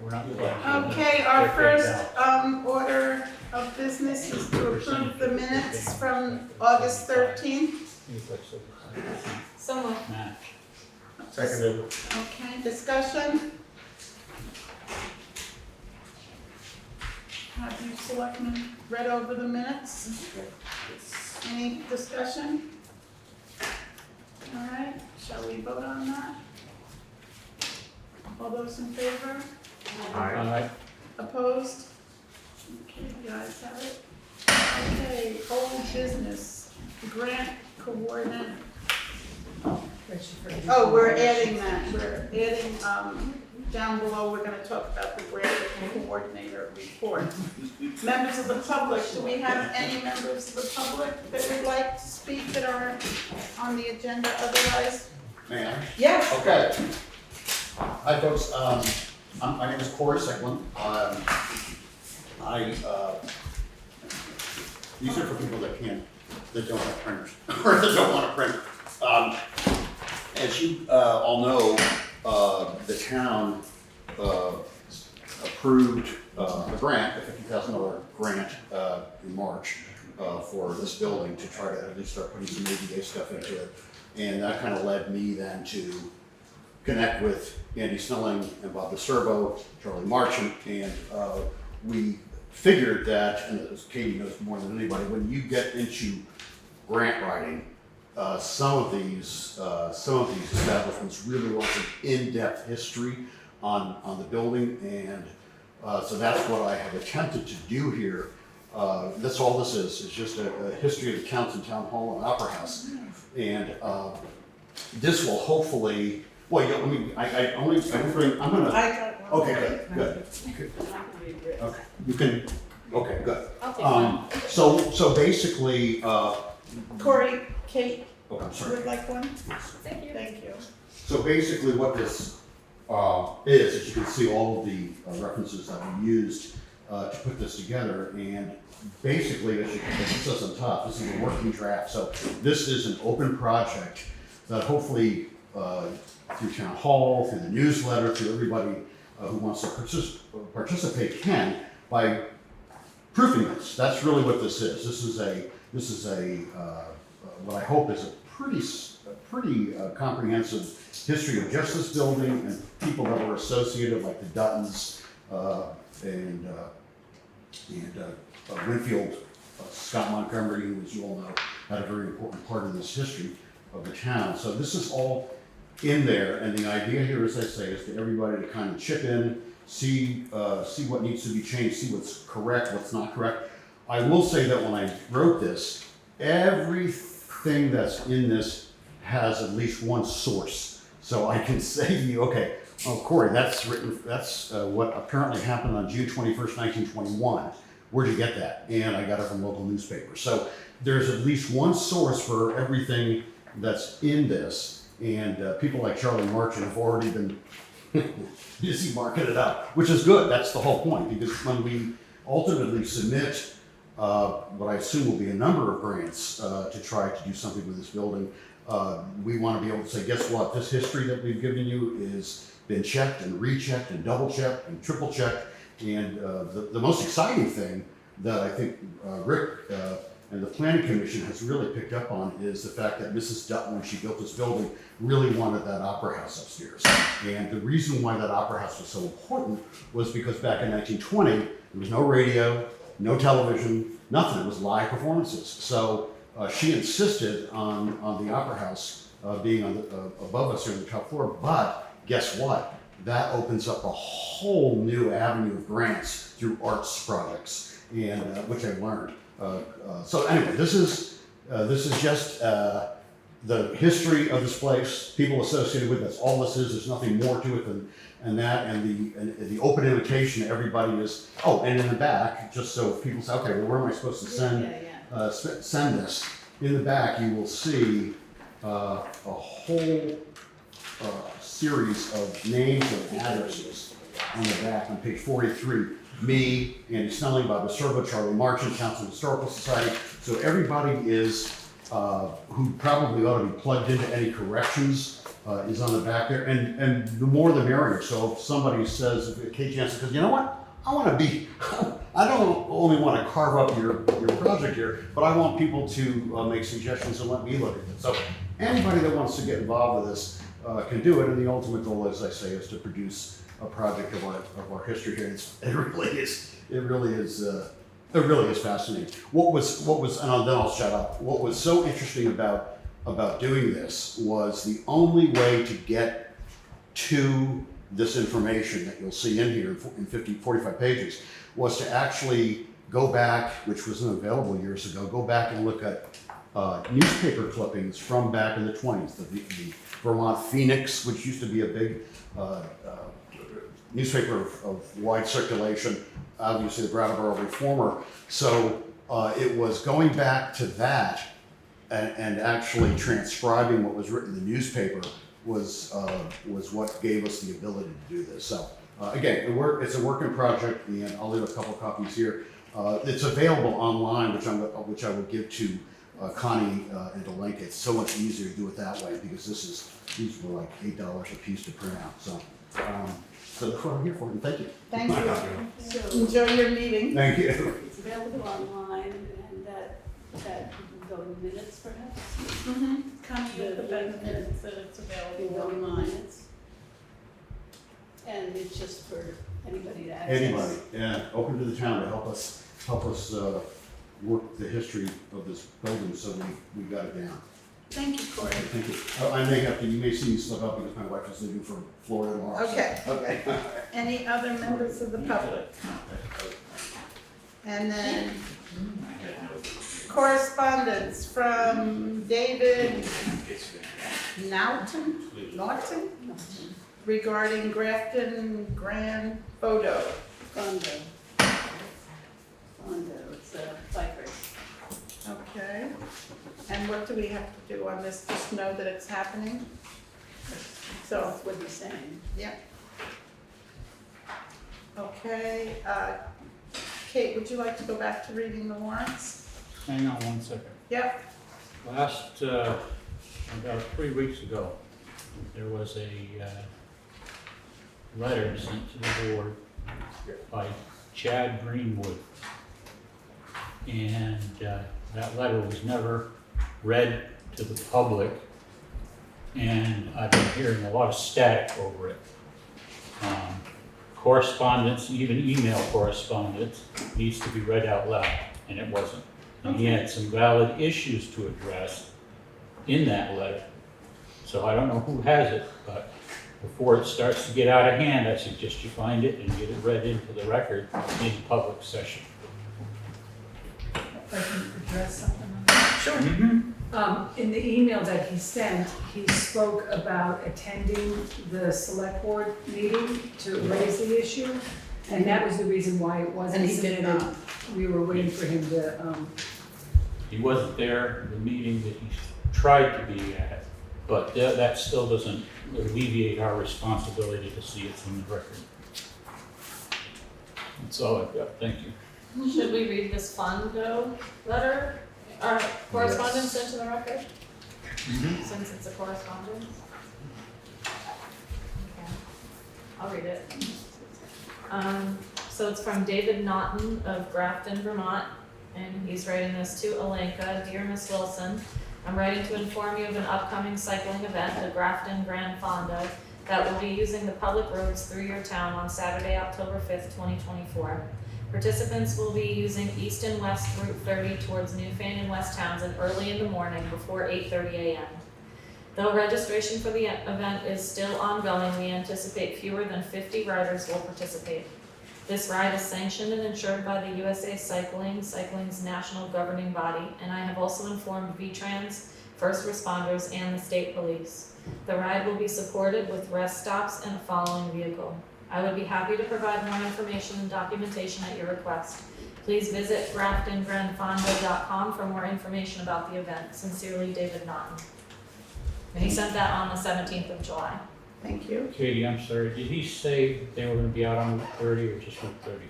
we're not. Okay, our first order of business is to approve the minutes from August 13th. So moved. Second. Okay, discussion? Have you selectmen read over the minutes? Any discussion? All right, shall we vote on that? All those in favor? Alright, Opposed? Okay, the ayes have it. Okay, old business, grant coordinate. Oh, we're adding that, we're adding, down below, we're gonna talk about the grant coordinator report. Members of the public, do we have any members of the public that would like to speak that are on the agenda otherwise? May I? Yes. Okay. Hi, folks. My name is Corey Secklin. These are for people that don't have printers, or that don't want to print. As you all know, the town approved a grant, a $50,000 grant in March for this building to try to at least start putting some ADA stuff into it. And that kind of led me then to connect with Andy Snelling and Bob DeServo, Charlie Marchant, and we figured that, and as Katie knows more than anybody, when you get into grant writing, some of these establishments really want an in-depth history on the building, and so that's what I have attempted to do here. That's all this is. It's just a history of the Townsend Town Hall and Opera House, and this will hopefully. Well, you know, I mean, I'm gonna. I got one. Okay, good. Okay, you can. Okay, good. I'll take one. So basically, Corey, Kate, oh, I'm sorry. would like one? Thank you. Thank you. So basically what this is, as you can see all of the references that we used to put this together, and basically, as you can see, this is on top, this is a working draft, so this is an open project that hopefully through Town Hall, through the newsletter, through everybody who wants to participate can, by proofing this. That's really what this is. This is a what I hope is a pretty comprehensive history of just this building and people that were associated, like the Duttons and Winfield, Scott Montgomery, who, as you all know, had a very important part of this history of the town. So this is all in there, and the idea here, as I say, is for everybody to kind of chip in, see what needs to be changed, see what's correct, what's not correct. I will say that when I wrote this, everything that's in this has at least one source. So I can say to you, okay, oh, Corey, that's what apparently happened on June 21st, 1921. Where'd you get that? And I got it from local newspapers. So there's at least one source for everything that's in this. And people like Charlie Marchant have already been busy marking it up, which is good. That's the whole point, because when we ultimately submit what I assume will be a number of grants to try to do something with this building, we want to be able to say, guess what? This history that we've given you is been checked and rechecked and double checked and triple checked. And the most exciting thing that I think Rick and the Planning Commission has really picked up on is the fact that Mrs. Dutton, when she built this building, really wanted that opera house upstairs. And the reason why that opera house was so important was because back in 1920, there was no radio, no television, nothing. It was live performances. So she insisted on the opera house being on above us here on the top floor. But guess what? That opens up a whole new avenue of grants through arts projects, and which I learned. So anyway, this is just the history of this place, people associated with it. That's all this is. There's nothing more to it than that. And the open invitation to everybody is, oh, and in the back, just so people say, okay, well, where am I supposed to send this? In the back, you will see a whole series of names and addresses on the back on page 43. Me, Andy Snelling, Bob DeServo, Charlie Marchant, Townsend Historical Society. So everybody is who probably ought to be plugged into any corrections is on the back there, and the more the merrier. So if somebody says, if Kate Jansen says, you know what, I don't only want to carve up your project here, but I want people to make suggestions and let me look at it. So anybody that wants to get involved with this can do it, and the ultimate goal, as I say, is to produce a project of our history here. It really is fascinating. What was, and then I'll shut up. What was so interesting about doing this was the only way to get to this information that you'll see in here in 45 pages was to actually go back, which wasn't available years ago, go back and look at newspaper clippings from back in the 20s, the Vermont Phoenix, which used to be a big newspaper of wide circulation, obviously the Brattleboro Reformer. So it was going back to that and actually transcribing what was written in the newspaper was what gave us the ability to do this. So again, it's a working project, and I'll leave a couple copies here. It's available online, which I will give to Connie and to link. It's so much easier to do it that way because these were like $8 a piece to print out. So that's what I'm here for, and thank you. Thank you. So Enjoy your meeting. Thank you. it's available online, and that you can go in minutes perhaps? Connie, you'll put that in the minutes that it's You available go in online. minutes. And it's just for anybody to access. Anybody, yeah, open to the town to help us work the history of this building so we got it down. Thank you, Corey. Thank you. You may see me slip up because my wife is leaving for Florida tomorrow. Okay. Okay. Any other members of the public? And then correspondence from David Naughton regarding Grafton Gran Fondo. Fondo, it's a bike race. Okay. And what do we have to do on this? Just know that it's happening? So, That's what he's saying. yeah. Okay, Kate, would you like to go back to reading the warrants? Hang on one second. Yep. Last, about 3 weeks ago, there was a letter sent to the board by Chad Greenwood. And that letter was never read to the public, and I've been hearing a lot of static over it. Correspondence, even email correspondence, needs to be read out loud, and it wasn't. And he had some valid issues to address in that letter. So I don't know who has it, but before it starts to get out of hand, I suggest you find it and get it read into the record in public session. If I can address something on that. Sure. In the email that he sent, he spoke about attending the select board meeting to raise the issue, and that was the reason why it wasn't And he did submitted. not. We were waiting for him to, He wasn't there at the meeting that he tried to be at, but that still doesn't alleviate our responsibility to see it's in the record. That's all I've got, thank you. Should we read this Fondo letter, or correspondence into the record? Since it's a correspondence? Okay, I'll read it. So it's from David Naughton of Grafton, Vermont, and he's writing this to Alenka. Dear Miss Wilson, I'm writing to inform you of an upcoming cycling event, the Grafton Gran Fondo, that will be using the public roads through your town on Saturday, October 5th, 2024. Participants will be using east and west Route 30 towards Newfane and West Townsend early in the morning before 8:30 a.m. Though registration for the event is still ongoing, we anticipate fewer than 50 riders will participate. This ride is sanctioned and insured by the USA Cycling's national governing body, and I have also informed VTrans, first responders, and the state police. The ride will be supported with rest stops and a following vehicle. I would be happy to provide more information and documentation at your request. Please visit GraftonGranFondo.com for more information about the event. Sincerely, David Naughton. And he sent that on the 17th of July. Thank you. Katie, I'm sorry, did he say they were gonna be out on Route 30 or just Route 30?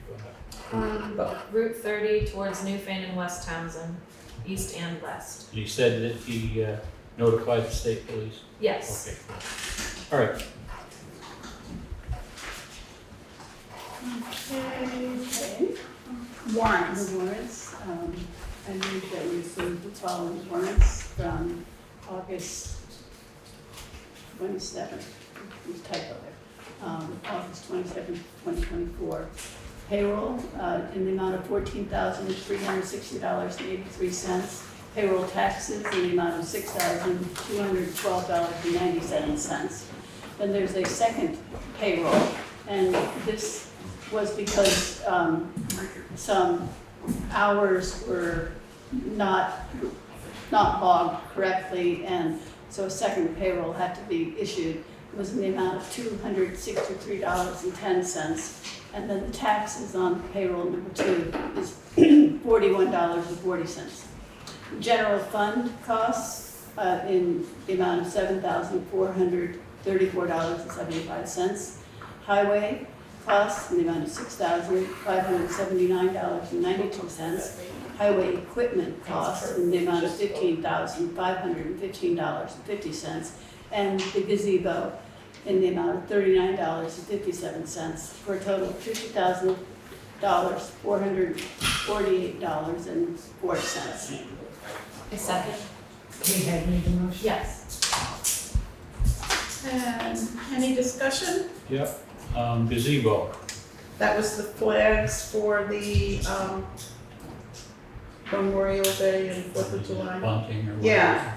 Go ahead. Route 30 towards Newfane and West Townsend, east and west. And he said that he notify the state police? Yes. Okay, cool. All right, Okay. Warrants. The warrants, I move that we approve the following warrants from August 27th, there's a typo there, August 27th, 2024. Payroll in the amount of $14,360.83. Payroll taxes in the amount of $6,212.97. Then there's a second payroll, and this was because some hours were not logged correctly, and so a second payroll had to be issued. It was in the amount of $263.10, and then the taxes on payroll number 2 is $41.40. General fund costs in the amount of $7,434.75. Highway costs in the amount of $6,579.92. Highway equipment costs in the amount of $15,515.50. And the gazebo in the amount of $39.57, for a total of $50,448.04. A second? Kate had made the motion. Yes. And any discussion? yep. Gazebo, That was the flags for the Memorial Day and 4th of July. bunting or whatever. Yeah.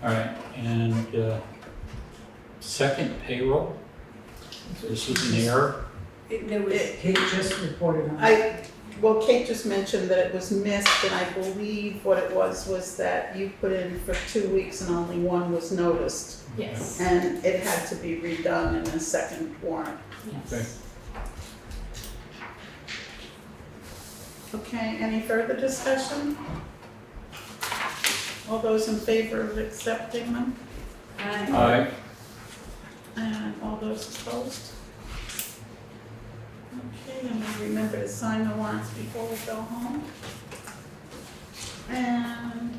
All right, and second payroll, this was an error. There was, Kate just reported on it. Well, Kate just mentioned that it was missed, and I believe what it was that you put in for 2 weeks and only one was noticed. Yes. And it had to be redone in a second warrant. Okay. Yes. Okay, any further discussion? All those in favor of accepting them? Aye. And all those opposed? Okay, and we remember to sign the warrants before we go home. And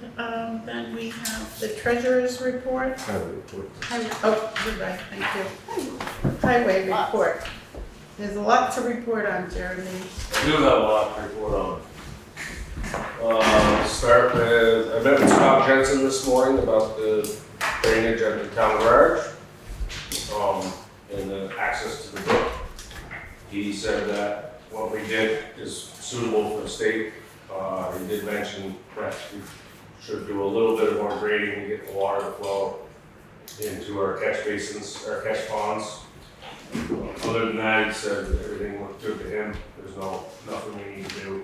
then we have the treasurer's report. Oh, you're right, thank you. Highway report. There's a lot to report on, Jeremy. I do have a lot to report on. Start with, I met with Scott Jensen this morning about the drainage at the town garage, and the access to the brook. He said that what we did is suitable for the state. He did mention that we should do a little bit more grading to get the water to flow into our catch basins, our catch ponds. Other than that, he said that everything looked good to him. There's nothing we need to do.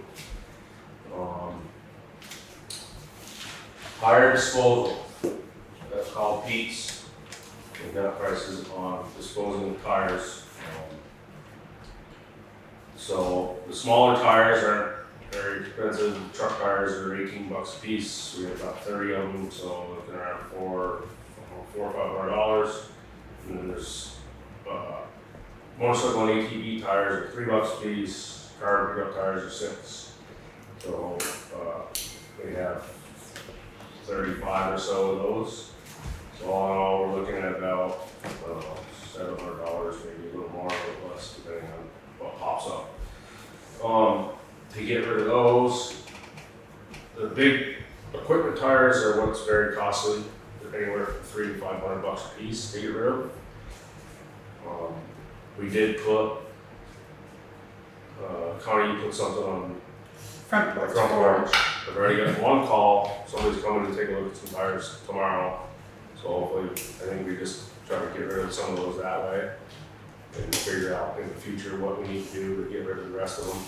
Tire disposal, that's called Pete's. They've got prices on disposing of tires. So the smaller tires aren't very expensive. Truck tires are $18 a piece. We have about 30 of them, so looking around $400 or $500. And then there's motorcycle and ATV tires are $3 a piece. Car pickup tires are $6. So we have 35 or so of those. So all in all, we're looking at about $700, maybe a little more, a little less, depending on what pops up. To get rid of those, the big equipment tires are what's very costly. They're anywhere from $300 to $500 a piece to get rid of. We did put, Connie, you put something on Front porch. front porch. I've already got one call, somebody's coming to take a look at some tires tomorrow. So hopefully, I think we just try to get rid of some of those that way. And figure out in the future what we need to do to get rid of the rest of them.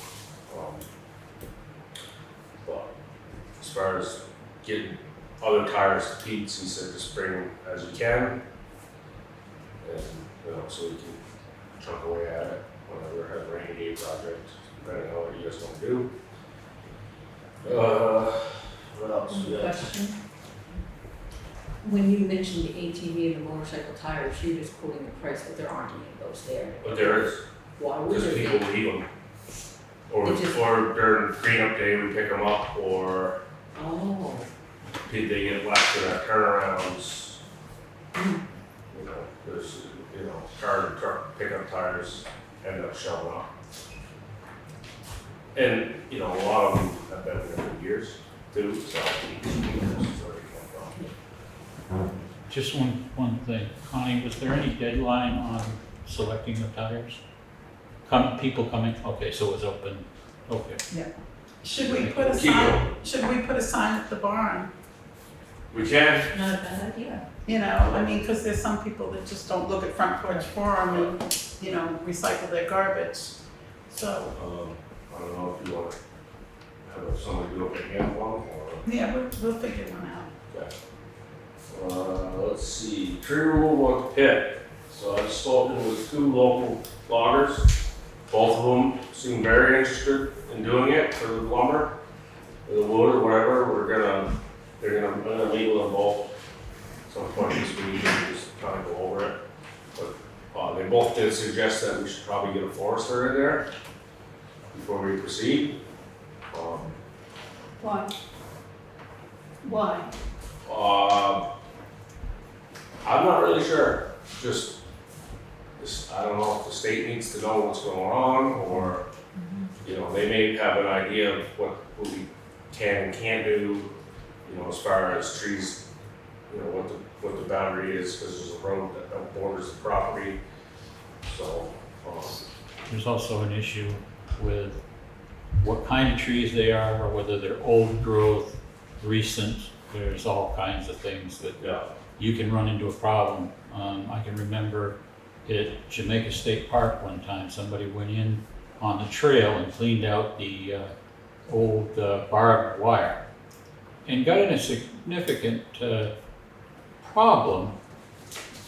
But as far as getting other tires to Pete's, he said just bring them as you can. And, so we can chunk away at it whenever we have a rainy day project, depending on what you guys want to do. What else? Yeah. Question. When you mentioned the ATV and the motorcycle tires, you're just quoting the price, but there aren't any of those there. But there is, Why would because there people be? leave them. Or They just- during cleanup day, we pick them up, or Oh, did they get left for their turnarounds? You know, there's, you know, car and truck pickup tires end up showing up. And, you know, a lot of them have been there for years too, so this is where they come from. Just one thing, Connie, was there any deadline on selecting the tires? People coming, okay, so it was open, okay. Should we put a Keep sign at the barn? We can, Not a bad idea. You know, I mean, because there's some people that just don't look at Front Porch Forum and, you know, recycle their garbage. So, I don't know if you want to have somebody do a hand one or. yeah, we'll figure one out. Okay. Let's see, tree removal at the pit. So I've spoken with 2 local loggers. Both of them seem very interested in doing it for the lumber, or the wood or whatever. I'm gonna meet with them both some point this week and just kind of go over it. But they both did suggest that we should probably get a forester in there before we proceed. Why? Why? I'm not really sure. Just, I don't know if the state needs to know what's going on, or, you know, they may have an idea of what we can and can't do, you know, as far as trees, you know, what the boundary is, because there's a road that borders the property. So, There's also an issue with what kind of trees they are, or whether they're old growth, recent. There's all kinds of things that yeah. you can run into a problem. I can remember at Jamaica State Park one time, somebody went in on the trail and cleaned out the old barbed wire and got in a significant problem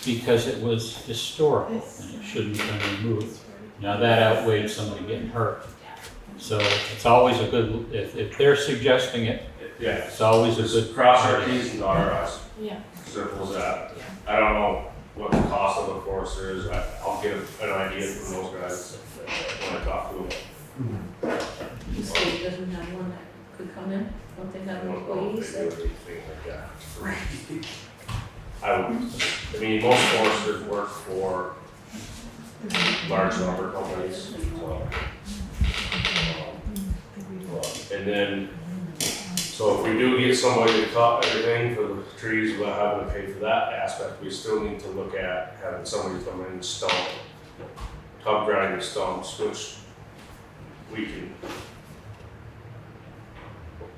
because it was historical and it shouldn't have been removed. Now that outweighed somebody getting hurt. So it's always a good, if they're suggesting it, Yeah. it's always a Just good. cross our T's and dot our I's. Yeah. Simple as that. I don't know what the cost of a forester is. I'll get an idea from those guys when I talk to them. The state doesn't have one that could come in, don't they have I don't know employees if they do that? anything like that. I mean, most foresters work for large lumber companies, so. And then, so if we do get somebody to cut everything for the trees without having to pay for that aspect, we still need to look at having somebody come in and stump, tub grinding stumps, which we can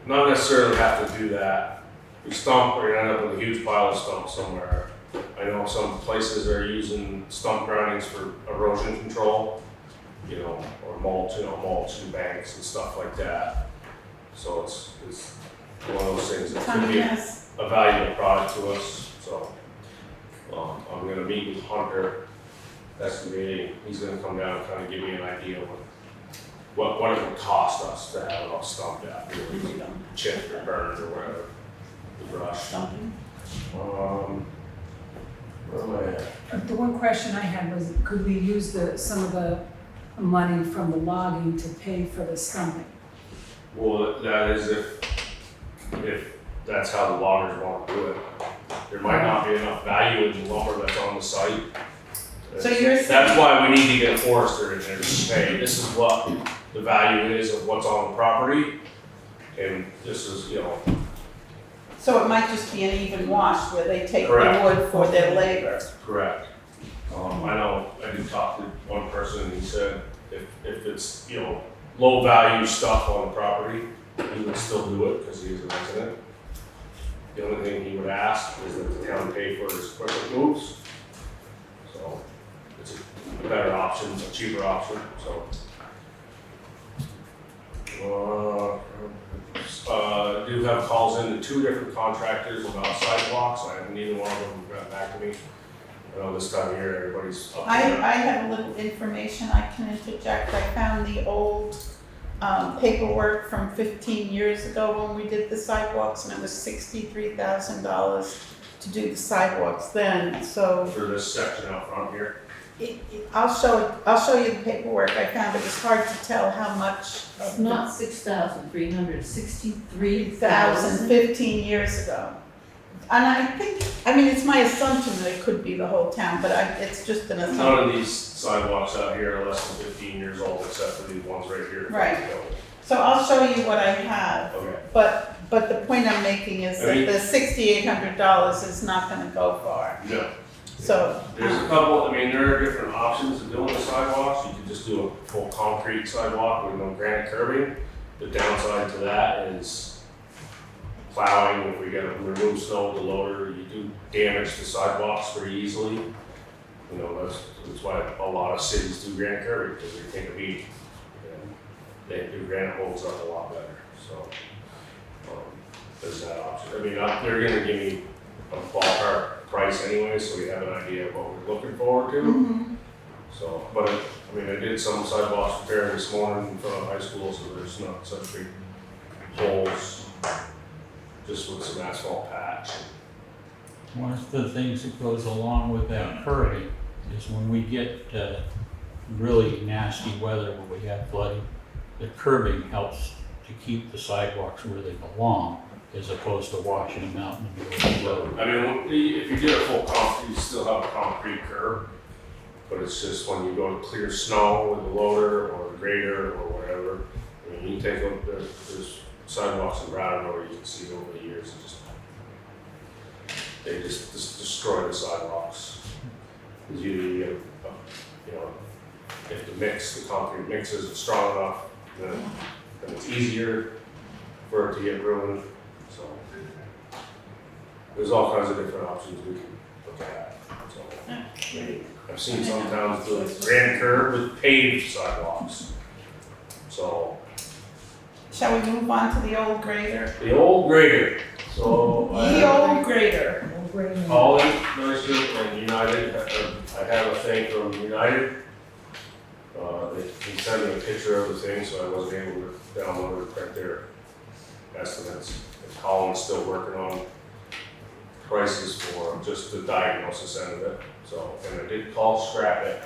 not necessarily have to do that. We stump, we're gonna end up with a huge pile of stumps somewhere. I know some places are using stump grindings for erosion control, you know, or mulch, mulch and banks and stuff like that. So it's one of those things that could be Yes. a valuable product to us, so. I'm gonna meet with Hunter, excavating, he's gonna come down and kind of give me an idea of what it would cost us to have it all stumped out, you know, chipped or burned or whatever, the brush. Where am I at? The one question I had was, could we use some of the money from the logging to pay for the stumping? Well, that is if that's how the loggers want to do it. There might not be enough value in the lumber that's on the site. So you're saying- That's why we need to get a forester in there to say, hey, this is what the value is of what's on the property. And this is, you know, So it might just be an even wash where they take the Correct. wood for their labor. correct. I know, I did talk to one person, and he said if it's, you know, low value stuff on the property, he would still do it because he is a resident. The only thing he would ask is that the town pay for his equipment moves. So it's a better option, a cheaper option, so. Do have calls in to 2 different contractors about sidewalks. Neither one of them got back to me. I know this time of year, everybody's up I there. have a little information I can interject. I found the old paperwork from 15 years ago when we did the sidewalks, and it was $63,000 to do the sidewalks then, so. For this section out front here. I'll show you the paperwork I found. It was hard to tell how much It's not 6,300, 3,000, 63,000. 15 years ago. And I think, I mean, it's my assumption that it could be the whole town, but it's just an assumption. None of these sidewalks out here are less than 15 years old, except for these ones right here. Right. So I'll show you what I have, Okay. but the point I'm making is I that mean- the $6,800 is not gonna go far. No. So, There's a couple, I mean, there are different options of doing the sidewalks. You could just do a full concrete sidewalk with no granite curbing. The downside to that is plowing, if we gotta remove snow with the loader, you do damage the sidewalks pretty easily. You know, that's why a lot of cities do granite curbing, because they take a beat. And they do granite holds up a lot better, so. There's that option. I mean, they're gonna give me a ballpark price anyway, so we have an idea of what we're looking forward to. mhm. So, but I mean, I did some sidewalks repairing this morning in front of high school, so there's not such big holes, just with some asphalt patch. One of the things that goes along with that curbing is when we get really nasty weather, when we have flooding, the curbing helps to keep the sidewalks where they belong, as opposed to washing them out in the middle of the road. I mean, if you did a full concrete, you still have a concrete curb, but it's just when you go to clear snow with the loader or the grader or whatever, I mean, you take a look, there's sidewalks in Brattleboro, you can see over the years, they just destroy the sidewalks. Because you get, you know, if the concrete mix isn't strong enough, then it's easier for it to get ruined, so. There's all kinds of different options we can look at, so. I mean, I've seen some towns do a grand curb with paved sidewalks. So, Shall we move on to the old grader? the old grader, so. The old grader. Holly, nice group, and United, I have a thing from United. He sent me a picture of the thing, so I wasn't able to download or print their estimates. And Colin's still working on prices for just the diagnosis end of it, so, and I did call Scrap It.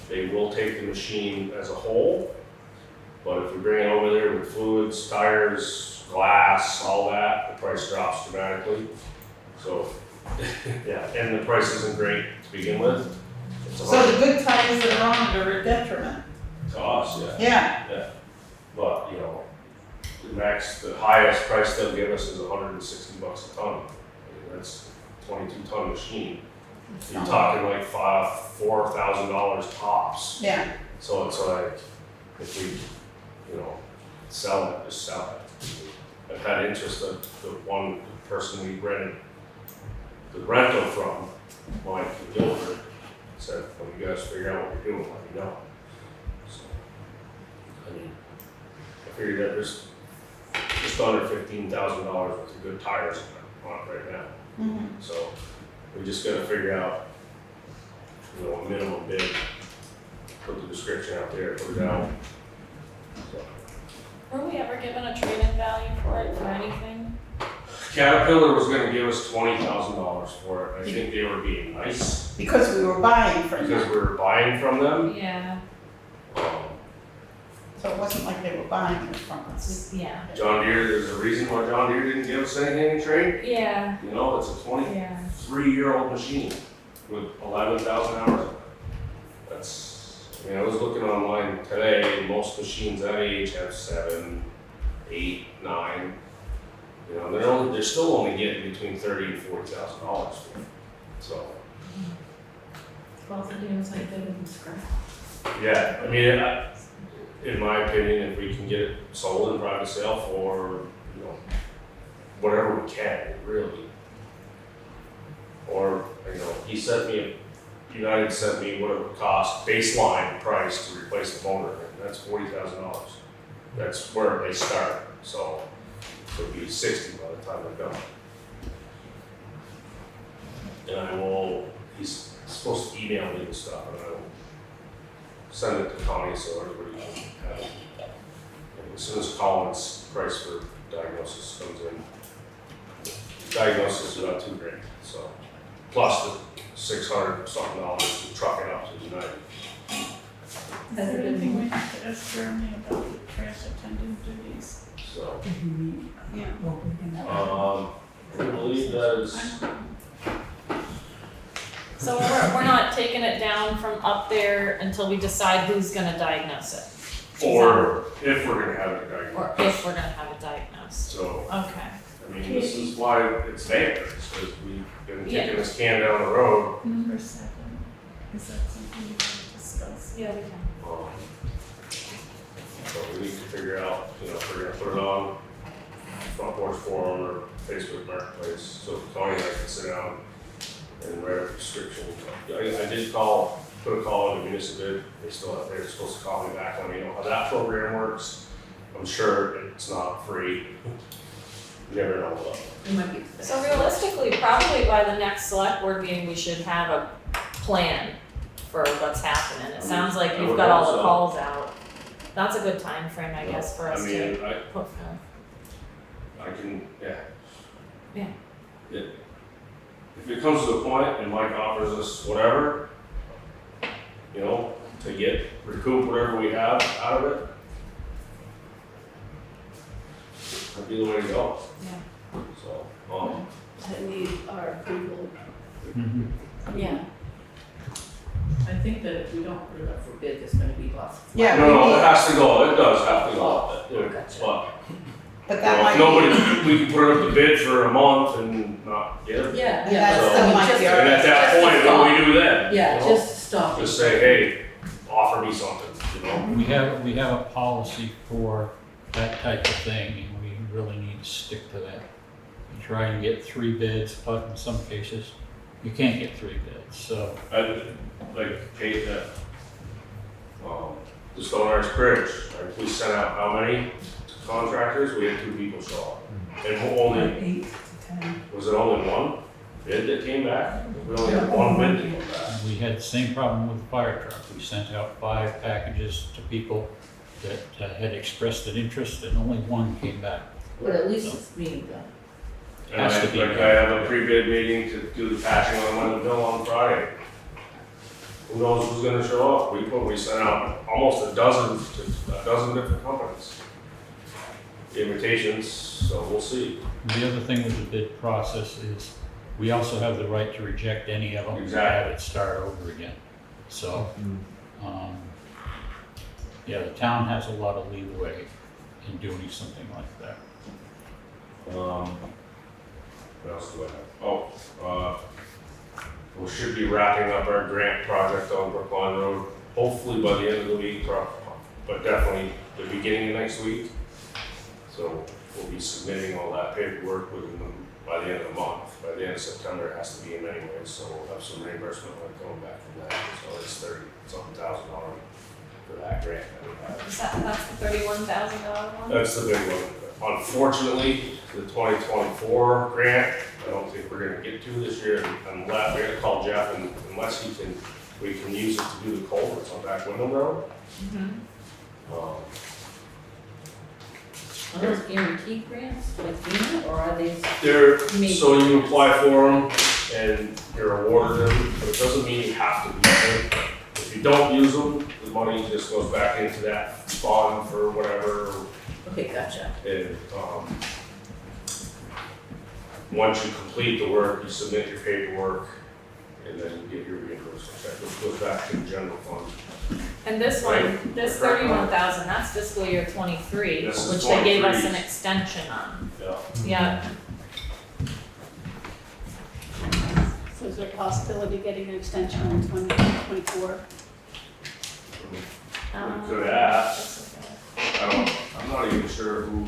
They will take the machine as a whole, but if we bring it over there with fluids, tires, glass, all that, the price drops dramatically. So, yeah, and the price isn't great to begin with. It's So the good tires that are on it are a detriment. to us, yeah. Yeah, But, you know, the highest price they'll give us is $160 a ton. I mean, that's 22-ton machine. You're talking like $4,000 tops. yeah. So it's like, if we, you know, sell it, just sell it. I've had interest of the one person we rented the rental from, Mike and Gilbert, said, well, you guys figure out what you're doing, let me know. So, I mean, I figured that there's just under $15,000 worth of good tires on it right now. Mhm. So we just gotta figure out, you know, a minimum bid, put the description out there, put it out. So, Were we ever given a trade-in value for it, for anything? Caterpillar was gonna give us $20,000 for it. I think they were being nice Because we were buying from because them. we were buying from them. Yeah, So it wasn't like they were buying it from us. yeah. John Deere, there's a reason why John Deere didn't give us anything in trade. Yeah, You know, it's a yeah. 23-year-old machine with 11,000 hours on it. That's, I mean, I was looking online today, and most machines that age have 7, 8, 9. You know, they're still only getting between $30,000 and $40,000 for it. So, Both of you, like, they didn't scrap. yeah, I mean, in my opinion, if we can get it sold in private sale for, you know, whatever we can, really. Or, you know, United sent me what it would cost, baseline price to replace the motor, and that's $40,000. That's where they start, so it'll be 60 by the time they're done. And he's supposed to email me the stuff, and I will send it to Connie so everybody can have it. And as soon as Colin's price for diagnosis comes in, diagnosis is about $2,000, so, plus the $600 something to truck it up to United. Is there anything we have to ask Jeremy about the trash attendant? duties. So, Did we meet Yeah. locally in that? I believe that is, So we're not taking it down from up there until we decide who's gonna diagnose it, or if we're gonna have it diagnosed. or if we're gonna have it diagnosed. So, Okay. I mean, this is why it's there, because we've been Yeah. kicking this can down the road. Number 7, is that something you want to discuss? Yeah, we can. So we need to figure out, you know, if we're gonna put it on Front Porch Forum or Facebook Marketplace, so Tony and I can sit down and write a prescription. I did put a call in the municipal, they're supposed to call me back, let me know how that program works. I'm sure it's not free. You never know though. It might be. So realistically, probably by the next select board meeting, we should have a plan for what's happening. It sounds like I you've would got all hope the so. calls out. That's a good time frame, I guess, for us I to mean, put forth. I can, yeah. Yeah. If it comes to a point and Mike offers us whatever, you know, to recoup whatever we have out of it, that'd be the way to go. Yeah. So, I need our approval. Mhm. Yeah. I think that if we don't put it up for bid, there's gonna be lots of. Yeah, no, it has to go, it does have to go. Oh, gotcha. But, But that might if be. nobody, we can put it up to bid for a month and not get it. Yeah, And yeah. that So- still might be our. And at that point, what do we do then? Yeah, You know? just stop. Just say, hey, offer me something, you know? We have a policy for that type of thing, and we really need to stick to that. We try and get 3 bids, but in some cases, you can't get 3 bids, so. Like Kate, the Stone Arch Bridge, like we sent out how many contractors? We had 2 people show up. And only, 8 to 10. was it only 1 bid that came back? We only had 1 bid to come back. We had the same problem with the fire truck. We sent out 5 packages to people that had expressed an interest, and only 1 came back. But at least it's being done. And I have a pre-bid meeting to do the patching on Wendenville on Friday. Who knows who's gonna show up? We sent out almost a dozen different companies. Invitations, so we'll see. The other thing with the bid process is, we also have the right to reject any of them and have it start over again. So, yeah, the town has a lot of leeway in doing something like that. What else do I have? We should be wrapping up our grant project on Brookline Road, hopefully by the end of the week, but definitely the beginning of next week. So we'll be submitting all that paperwork by the end of the month. By the end of September, it has to be in anyway, so we'll have some reimbursement coming back from that. So it's $30,000 for that grant that we have. That's the $31,000 one? That's the big one. Unfortunately, the 2024 grant, I don't think we're gonna get to this year unless, we're gonna call Jeff and unless we can use it to do the culverts on back Wyndham Road. Are those guaranteed grants, like FEMA, or are they? So you apply for them and you're awarded them, but it doesn't mean you have to use them. If you don't use them, the money just goes back into that fund for whatever. Okay, gotcha. And, once you complete the work, you submit your paperwork, and then you get your reimbursement check, which goes back to the general fund. And this one, this 31,000, that's fiscal year 23, This is which they gave us 23. an extension on. Yeah. Yeah, So is there a possibility of getting an extension on 2024? We could ask. I'm not even sure who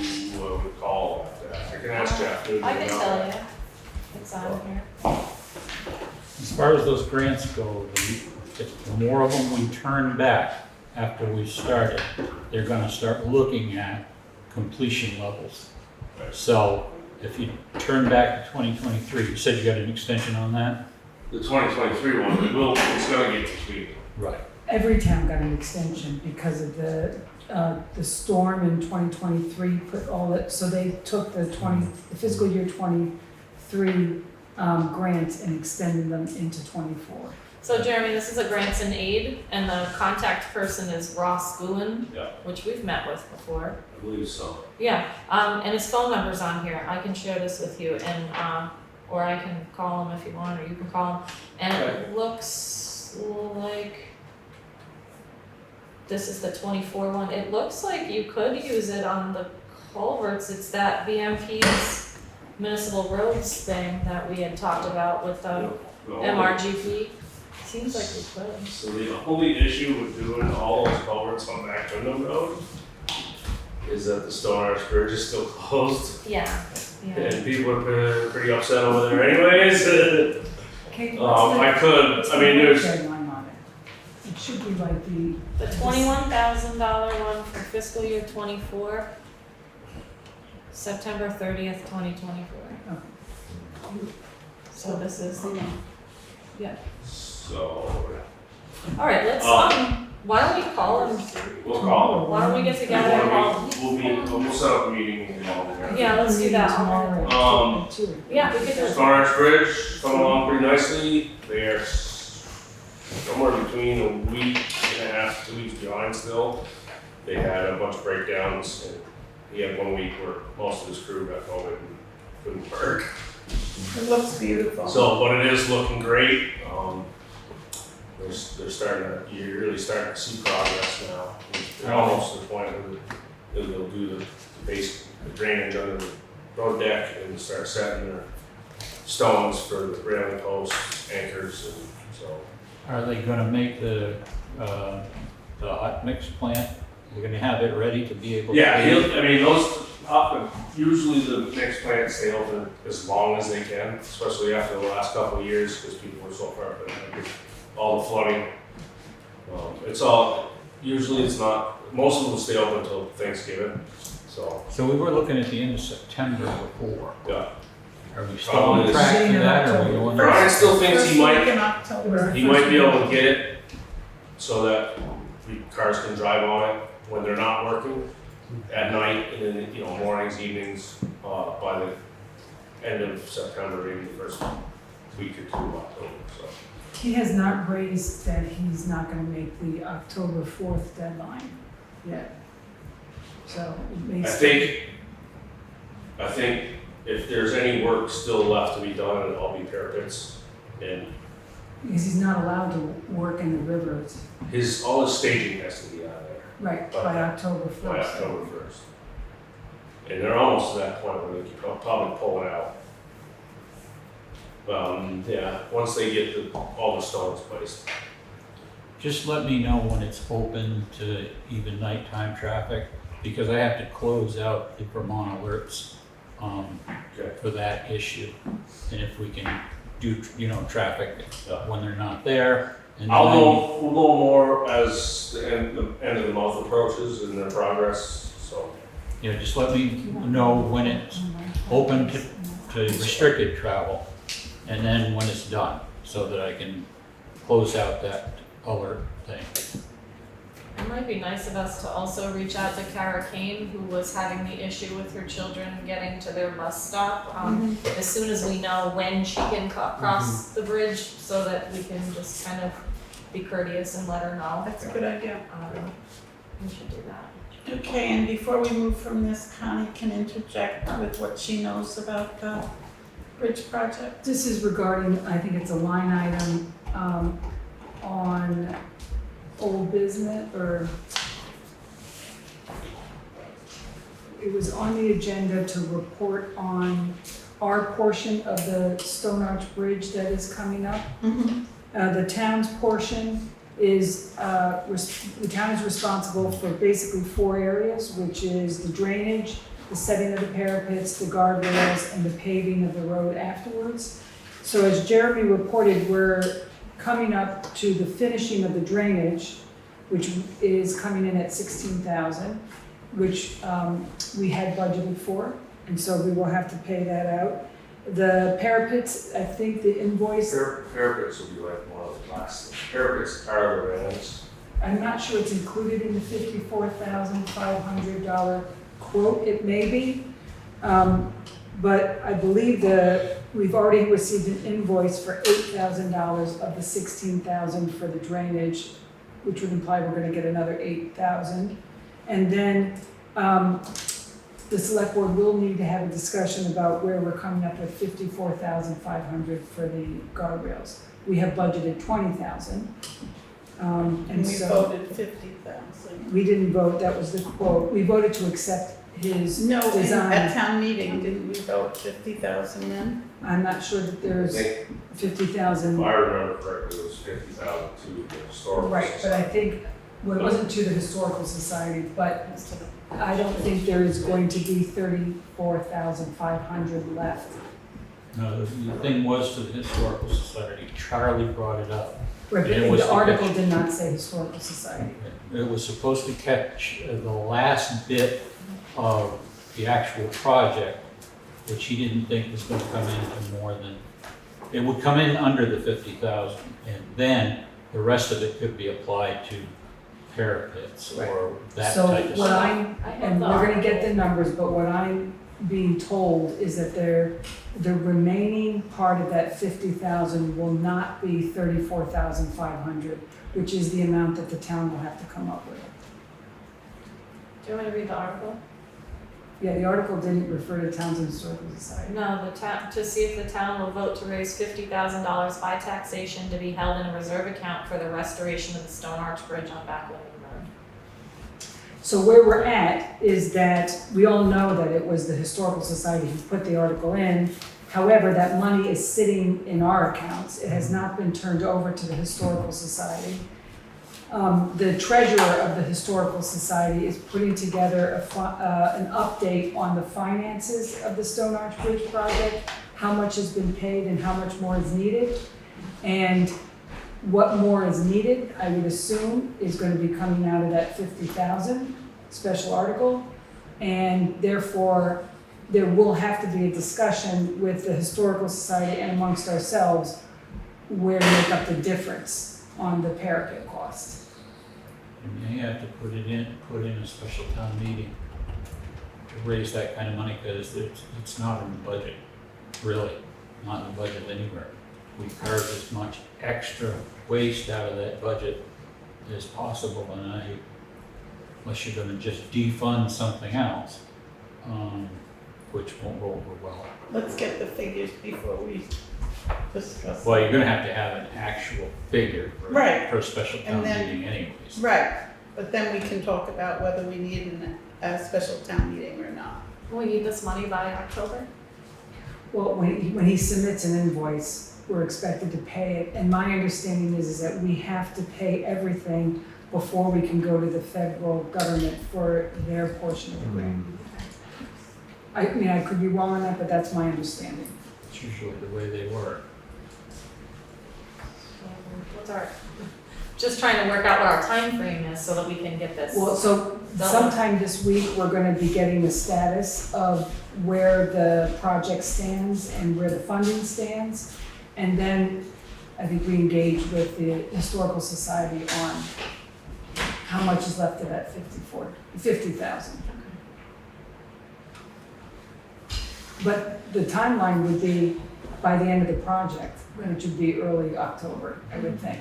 would call after that. I can ask Jeff. I can tell you, it's on here. As far as those grants go, the more of them we turn back after we started, they're gonna start looking at completion levels. Right. So if you turn back to 2023, you said you got an extension on that? The 2023 one, it's gonna get completed. Right. Every town got an extension because of the storm in 2023 put all that, so they took the fiscal year 23 grants and extended them into 24. So Jeremy, this is a grants and aid, and the contact person is Ross Gouin, Yeah. which we've met with before. I believe so. Yeah, and his phone number's on here. I can share this with you, and or I can call him if you want, or you can call him. And it looks like this is the 24 one. It looks like you could use it on the culverts. It's that BMP's municipal roads thing that we had talked about with the MRGP. Seems like we could. So the only issue with doing all those culverts on that Wyndham Road is that the Stone Arch Bridge is still closed. Yeah. And people are pretty upset over there anyways. Okay, I could, I mean, there's, deadline on it. It should be like The $21,000 one for fiscal year 24, September 30th, 2024. So this is, so, all right, let's, why don't we call him? we'll call them. Why don't we get together and call him? We'll set up a meeting and all that. Yeah, let's do that. tomorrow. Yeah, we could do it. Stone Arch Bridge coming along pretty nicely. They're somewhere between a week and a half, 2 weeks behind still. They had a bunch of breakdowns, and he had 1 week where most of his crew got COVID and couldn't work. It looks beautiful. So, but it is looking great. They're starting to, you're really starting to see progress now. They're almost to the point where they'll do the base, the drainage under the road deck and start setting their stones for the railing posts, anchors, and so. Are they gonna make the hot mix plant, they're gonna have it ready to be able to? Yeah, I mean, usually the mixed plants stay open as long as they can, especially after the last couple of years, because people were so far behind. All the flooding. It's all, usually it's not, most of them stay open until Thanksgiving, so. So we were looking at the end of September before. Yeah. Are we still on Probably track is- for that, or are we going? Brian still thinks First he might, week in October. he might be able to get it so that cars can drive on it when they're not working at night, and then, mornings, evenings, by the end of September, maybe the first week or two of October, so. He has not raised that he's not gonna make the October 4th deadline yet. So it may. I think if there's any work still left to be done, it'll all be parapets, and Because he's not allowed to work in the rivers, all his staging has to be out of there right, by October 1st. by October 1st. And they're almost to that point where they can probably pull it out. Once they get all the stones placed. Just let me know when it's open to even nighttime traffic, because I have to close out the Vermont alerts Okay. for that issue. And if we can do, traffic when they're not there. And We'll then know more as the end of the month approaches and their progress, so. just let me know when it's open to restricted travel, and then when it's done, so that I can close out that alert thing. It might be nice of us to also reach out to Kara Kane, who was having the issue with her children getting to their bus stop. As soon as we know when she can cross the bridge, so that we can just kind of be courteous and let her know. That's a good idea. We should do that. Okay, and before we move from this, Connie can interject with what she knows about the bridge project. This is regarding, I think it's a line item, on old business, or it was on the agenda to report on our portion of the Stone Arch Bridge that is coming up. The town's portion is, the town is responsible for basically 4 areas, which is the drainage, the setting of the parapets, the guardrails, and the paving of the road afterwards. So as Jeremy reported, we're coming up to the finishing of the drainage, which is coming in at $16,000, which we had budgeted for, and so we will have to pay that out. The parapets, I think the invoice, Parapets will be like one of the last, parapets are the railings. I'm not sure it's included in the $54,500 quote, it may be. But I believe the we've already received an invoice for $8,000 of the $16,000 for the drainage, which would imply we're gonna get another $8,000. And then, the select board will need to have a discussion about where we're coming up with $54,500 for the guardrails. We have budgeted $20,000. And And we so, voted 50,000. we didn't vote, that was the quote, we voted to accept his No, design. at town meeting, didn't we vote 50,000 then? I'm not sure that there's I think, 50,000. if I remember correctly, it was 50,000 to the historical. Right, but I think, well, it wasn't to the Historical Society, but I don't think there is going to be 34,500 left. No, the thing was to the Historical Society, Charlie brought it up. Right, And it but was the to article catch- did not say Historical Society. It was supposed to catch the last bit of the actual project, which he didn't think was gonna come in to more than, it would come in under the 50,000, and then the rest of it could be applied to parapets or that So type of what stuff. I'm, I have and the we're gonna get article. the numbers, but what I'm being told is that the remaining part of that 50,000 will not be 34,500, which is the amount that the town will have to come up with. Do you want me to read the article? Yeah, the article didn't refer to Townsend Historical Society. No, the town, to see if the town will vote to raise $50,000 by taxation to be held in a reserve account for the restoration of the Stone Arch Bridge on Backwooden Road. So where we're at is that we all know that it was the Historical Society who put the article in. However, that money is sitting in our accounts. It has not been turned over to the Historical Society. The treasurer of the Historical Society is putting together an update on the finances of the Stone Arch Bridge project, how much has been paid and how much more is needed. And what more is needed, I would assume, is going to be coming out of that 50,000 special article. And therefore, there will have to be a discussion with the Historical Society and amongst ourselves where to make up the difference on the parapet cost. You may have to put in a special town meeting to raise that kind of money, because it's not in the budget, really, not in the budget anywhere. We carved as much extra waste out of that budget as possible, and unless you're gonna just defund something else, which won't go over well. Let's get the figures before we discuss. Well, you're gonna have to have an actual figure Right. for a special town And then- meeting anyways. Right, but then we can talk about whether we need a special town meeting or not. We need this money by October? Well, when he submits an invoice, we're expected to pay it. And my understanding is that we have to pay everything before we can go to the federal government for their portion of the grant. I mean, I could be wrong on that, but that's my understanding. It's usually the way they work. What's our, just trying to work out what our time frame is so that we can get this. Well, so sometime this week, we're gonna be getting the status of where the project stands and where the funding stands. And then I think we engage with the Historical Society on how much is left of that 50,000. But the timeline would be by the end of the project, which would be early October, I would think,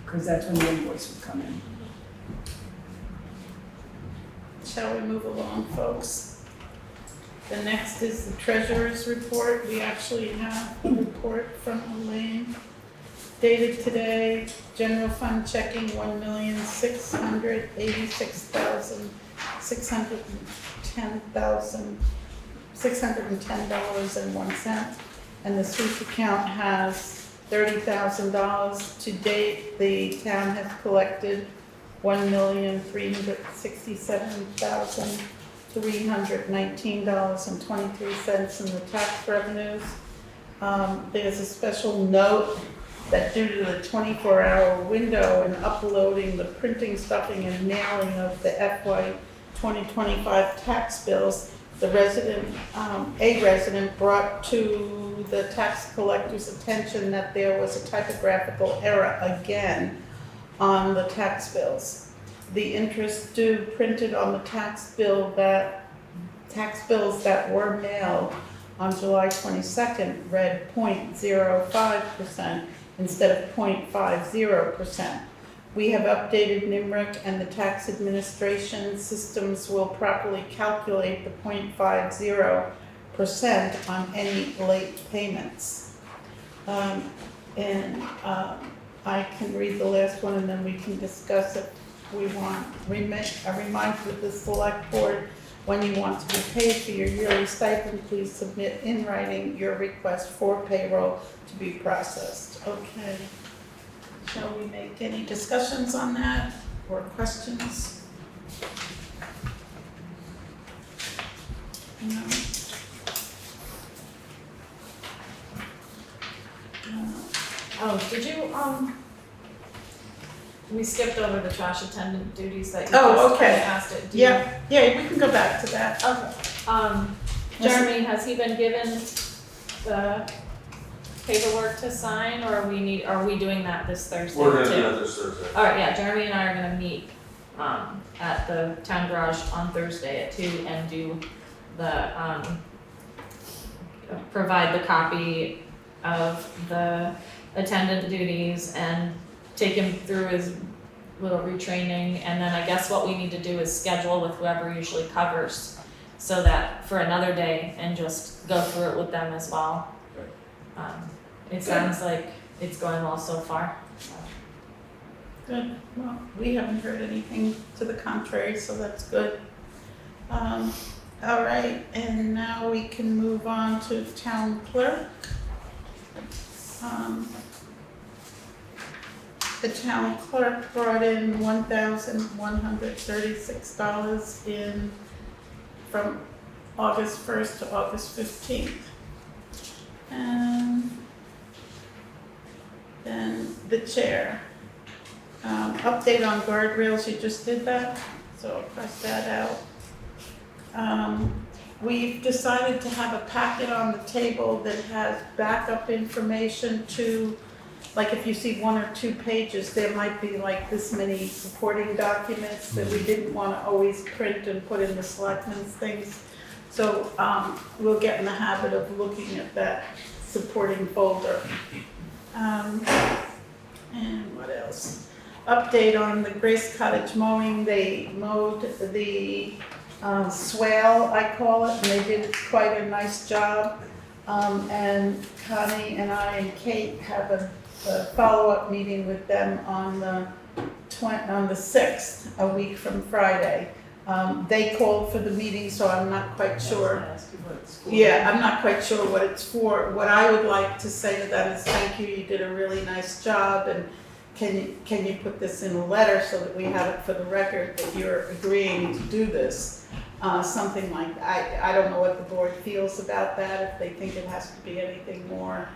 because that's when the invoice would come in. Shall we move along, folks? The next is the treasurer's report. We actually have a report from Elaine dated today. General fund checking $1,686,610.01. And the sweep account has $30,000. To date, the town has collected $1,367,319.23 in the tax revenues. There's a special note that due to the 24-hour window in uploading the printing, stuffing, and mailing of the FY 2025 tax bills, the resident, a resident brought to the tax collector's attention that there was a typographical error again on the tax bills. The interest due printed on the tax bills that were mailed on July 22nd read 0.05% instead of 0.50%. We have updated NIMRIC and the tax administration systems will properly calculate the 0.50% on any late payments. I can read the last one and then we can discuss if we want. A reminder to the select board, when you want to be paid for your yearly stipend, please submit in writing your request for payroll to be processed. Okay. Shall we make any discussions on that or questions? No? Oh, did you, we skipped over the trash attendant duties that you Oh, just okay. kinda asked it. Do you- Yeah, we can go back to that. Okay. Jeremy, has he been given the paperwork to sign, or are we doing that this Thursday too? We're gonna do that this Thursday. Alright, yeah, Jeremy and I are gonna meet, at the town garage on Thursday at 2 and do the, provide the copy of the attendant duties and take him through his little retraining, and then I guess what we need to do is schedule with whoever usually covers, so that for another day, and just go through it with them as well. It sounds like it's going well so far. Good, well, we haven't heard anything to the contrary, so that's good. All right, and now we can move on to town clerk. The town clerk brought in $1,136 in from August 1st to August 15th. And then the chair. Update on guardrails, you just did that, so I'll cross that out. We've decided to have a packet on the table that has backup information to, like if you see 1 or 2 pages, there might be like this many supporting documents that we didn't want to always print and put in the selectmen's things. So we'll get in the habit of looking at that supporting folder. And what else? Update on the Grace Cottage mowing. They mowed the swale, I call it, and they did quite a nice job. And Connie and I and Kate have a follow-up meeting with them on the 6th, a week from Friday. They called for the meeting, so I'm not quite sure. Yeah, I'm not quite sure what it's for. What I would like to say to them is thank you, you did a really nice job, and can you put this in a letter so that we have it for the record that you're agreeing to do this? Something like that. I don't know what the board feels about that, if they think it has to be anything more.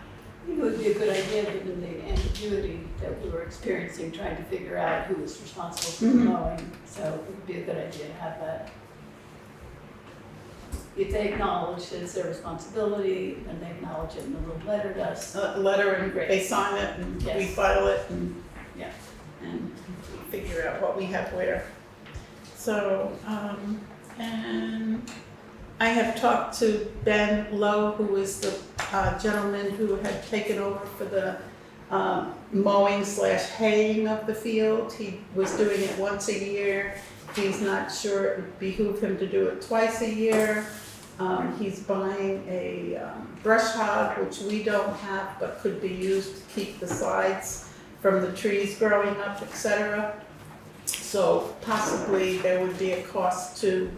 I think it would be a good idea, given the ambiguity that we were experiencing, trying to figure out who was responsible for the mowing. So it would be a good idea to have that. If they acknowledge that it's their responsibility, then they acknowledge it in a little letter to us. A letter, and they sign it, and we Yes. file it, and figure out what we have where. So, and I have talked to Ben Lowe, who is the gentleman who had taken over for the mowing / haying of the field. He was doing it once a year. He's not sure it would behoove him to do it twice a year. He's buying a brush hog, which we don't have, but could be used to keep the sides from the trees growing up, etc. So possibly there would be a cost to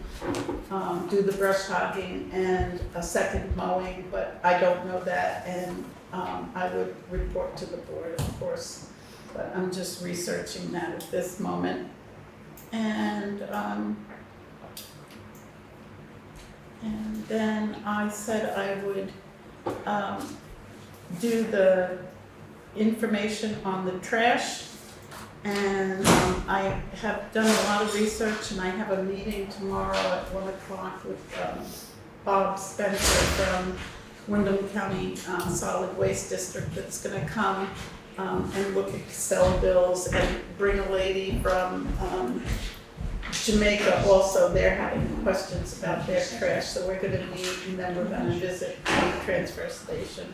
do the brush hogging and a second mowing, but I don't know that, and I would report to the board, of course. But I'm just researching that at this moment. And then I said I would do the information on the trash. And I have done a lot of research, and I have a meeting tomorrow at 1 o'clock with Bob Spencer from Windham County Solid Waste District that's gonna come and look at Casella bills and bring a lady from Jamaica also, they're having questions about their trash, so we're gonna meet and then we're gonna visit the transfer station.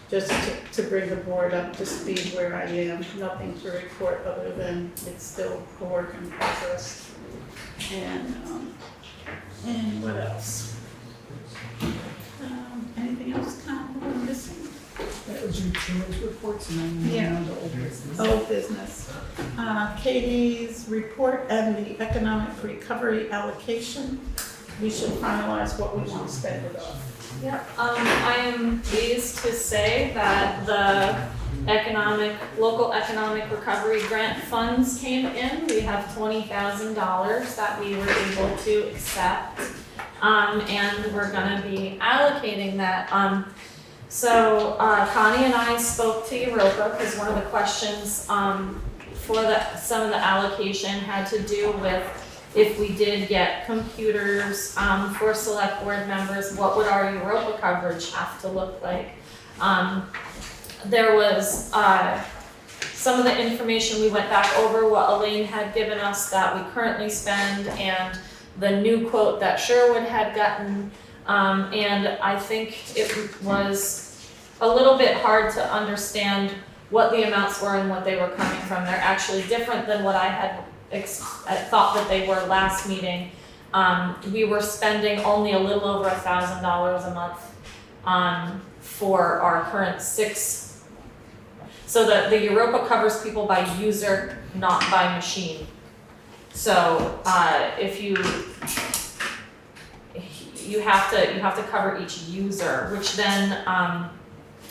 Just to bring the board up to speed where I am, nothing to report other than it's still a work in progress. And what else? Anything else, Tom, we're missing? That was your chairs reports and then we Yeah. went on to old business. Old business. Katie's report and the economic recovery allocation. We should finalize what we want to spend it on. Yep, I am pleased to say that the local economic recovery grant funds came in. We have $20,000 that we were able to accept. And we're gonna be allocating that. So Connie and I spoke to Europa because one of the questions for some of the allocation had to do with if we did get computers for select board members, what would our Europa coverage have to look like? There was some of the information we went back over what Elaine had given us that we currently spend and the new quote that Sherwood had gotten. And I think it was a little bit hard to understand what the amounts were and what they were coming from. They're actually different than what I had thought that they were last meeting. We were spending only a little over $1,000 a month for our current 6. So the Europa covers people by user, not by machine. So if you have to cover each user, which then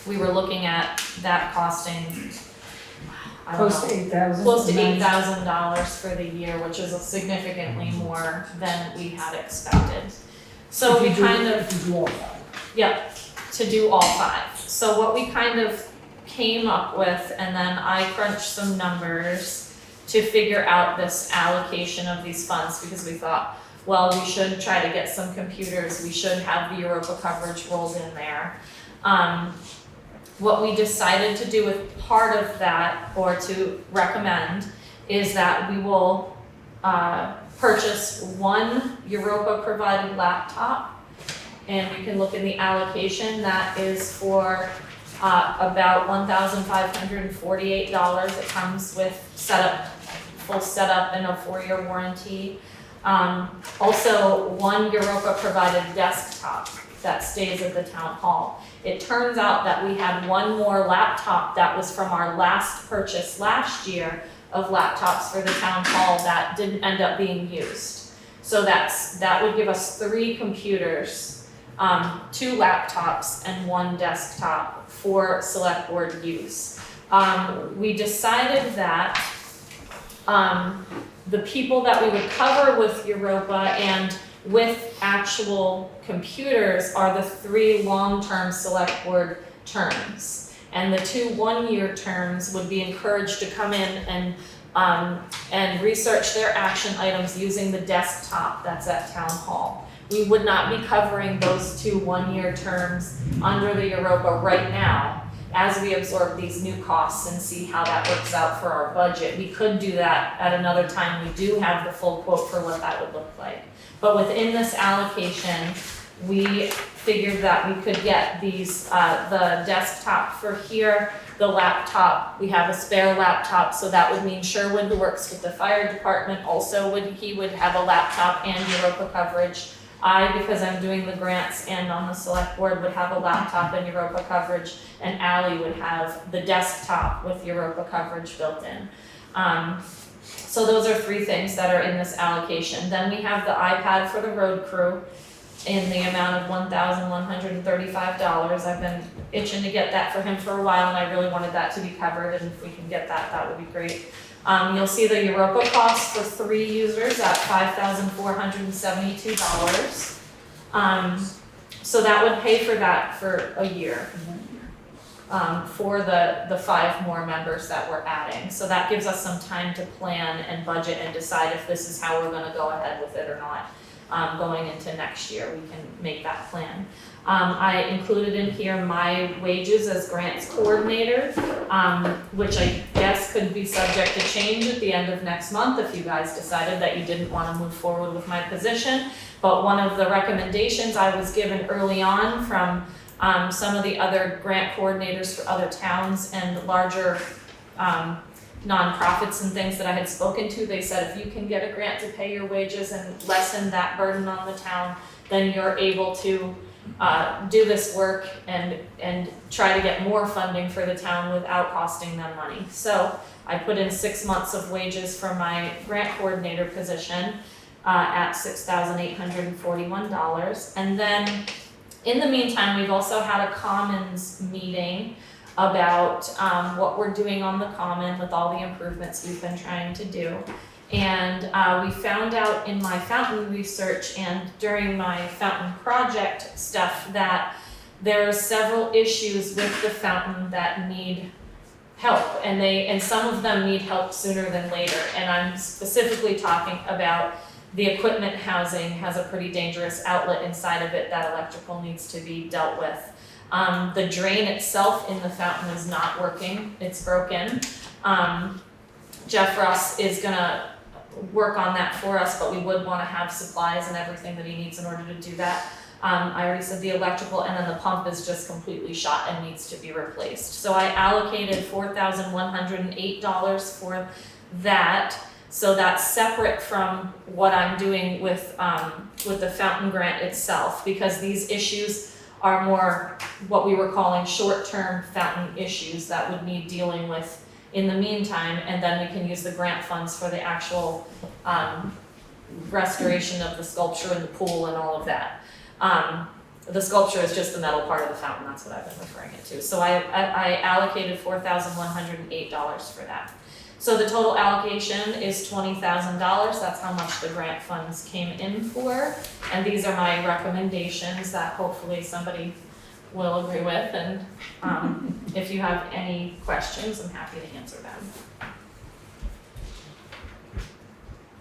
we were looking at that costing Close to $8,000. close to $8,000 for the year, which is significantly more than we had expected. So we kind of To do all that. Yep, to do all 5. So what we kind of came up with, and then I crunched some numbers to figure out this allocation of these funds, because we thought, well, we should try to get some computers, we should have the Europa coverage rolled in there. What we decided to do with part of that, or to recommend, is that we will purchase 1 Europa provided laptop, and you can look in the allocation, that is for about $1,548. It comes with full setup and a 4-year warranty. Also 1 Europa provided desktop that stays at the town hall. It turns out that we had 1 more laptop that was from our last purchase last year of laptops for the town hall that didn't end up being used. So that would give us 3 computers, 2 laptops and 1 desktop for select board use. We decided that the people that we would cover with Europa and with actual computers are the 3 long-term select board terms. And the 2 one-year terms would be encouraged to come in and research their action items using the desktop that's at town hall. We would not be covering those 2 one-year terms under the Europa right now as we absorb these new costs and see how that works out for our budget. We could do that at another time. We do have the full quote for what that would look like. But within this allocation, we figured that we could get these, the desktop for here, the laptop, we have a spare laptop, so that would mean Sherwood, who works with the fire department, also would have a laptop and Europa coverage. I, because I'm doing the grants and on the select board, would have a laptop and Europa coverage, and Ally would have the desktop with Europa coverage built in. So those are 3 things that are in this allocation. Then we have the iPad for the road crew in the amount of $1,135. I've been itching to get that for him for a while, and I really wanted that to be covered, and if we can get that, that would be great. You'll see the Europa cost for 3 users at $5,472. So that would pay for that for a year. For the 5 more members that we're adding. So that gives us some time to plan and budget and decide if this is how we're gonna go ahead with it or not. going into next year, we can make that plan. I included in here my wages as grants coordinator, which I guess could be subject to change at the end of next month if you guys decided that you didn't want to move forward with my position. But one of the recommendations I was given early on from some of the other grant coordinators for other towns and larger nonprofits and things that I had spoken to, they said if you can get a grant to pay your wages and lessen that burden on the town, then you're able to do this work and try to get more funding for the town without costing them money. So I put in 6 months of wages for my grant coordinator position at $6,841. And then in the meantime, we've also had a commons meeting about what we're doing on the common with all the improvements we've been trying to do. And we found out in my fountain research and during my fountain project stuff that there are several issues with the fountain that need help, and some of them need help sooner than later. And I'm specifically talking about the equipment housing has a pretty dangerous outlet inside of it that electrical needs to be dealt with. The drain itself in the fountain is not working, it's broken. Jeff Russ is gonna work on that for us, but we would wanna have supplies and everything that he needs in order to do that. I already said the electrical, and then the pump is just completely shot and needs to be replaced. So I allocated $4,108 for that. So that's separate from what I'm doing with the fountain grant itself, because these issues are more what we were calling short-term fountain issues that would need dealing with in the meantime, and then we can use the grant funds for the actual restoration of the sculpture and the pool and all of that. The sculpture is just the metal part of the fountain, that's what I've been referring it to. So I allocated $4,108 for that. So the total allocation is $20,000, that's how much the grant funds came in for. And these are my recommendations that hopefully somebody will agree with, and if you have any questions, I'm happy to answer them.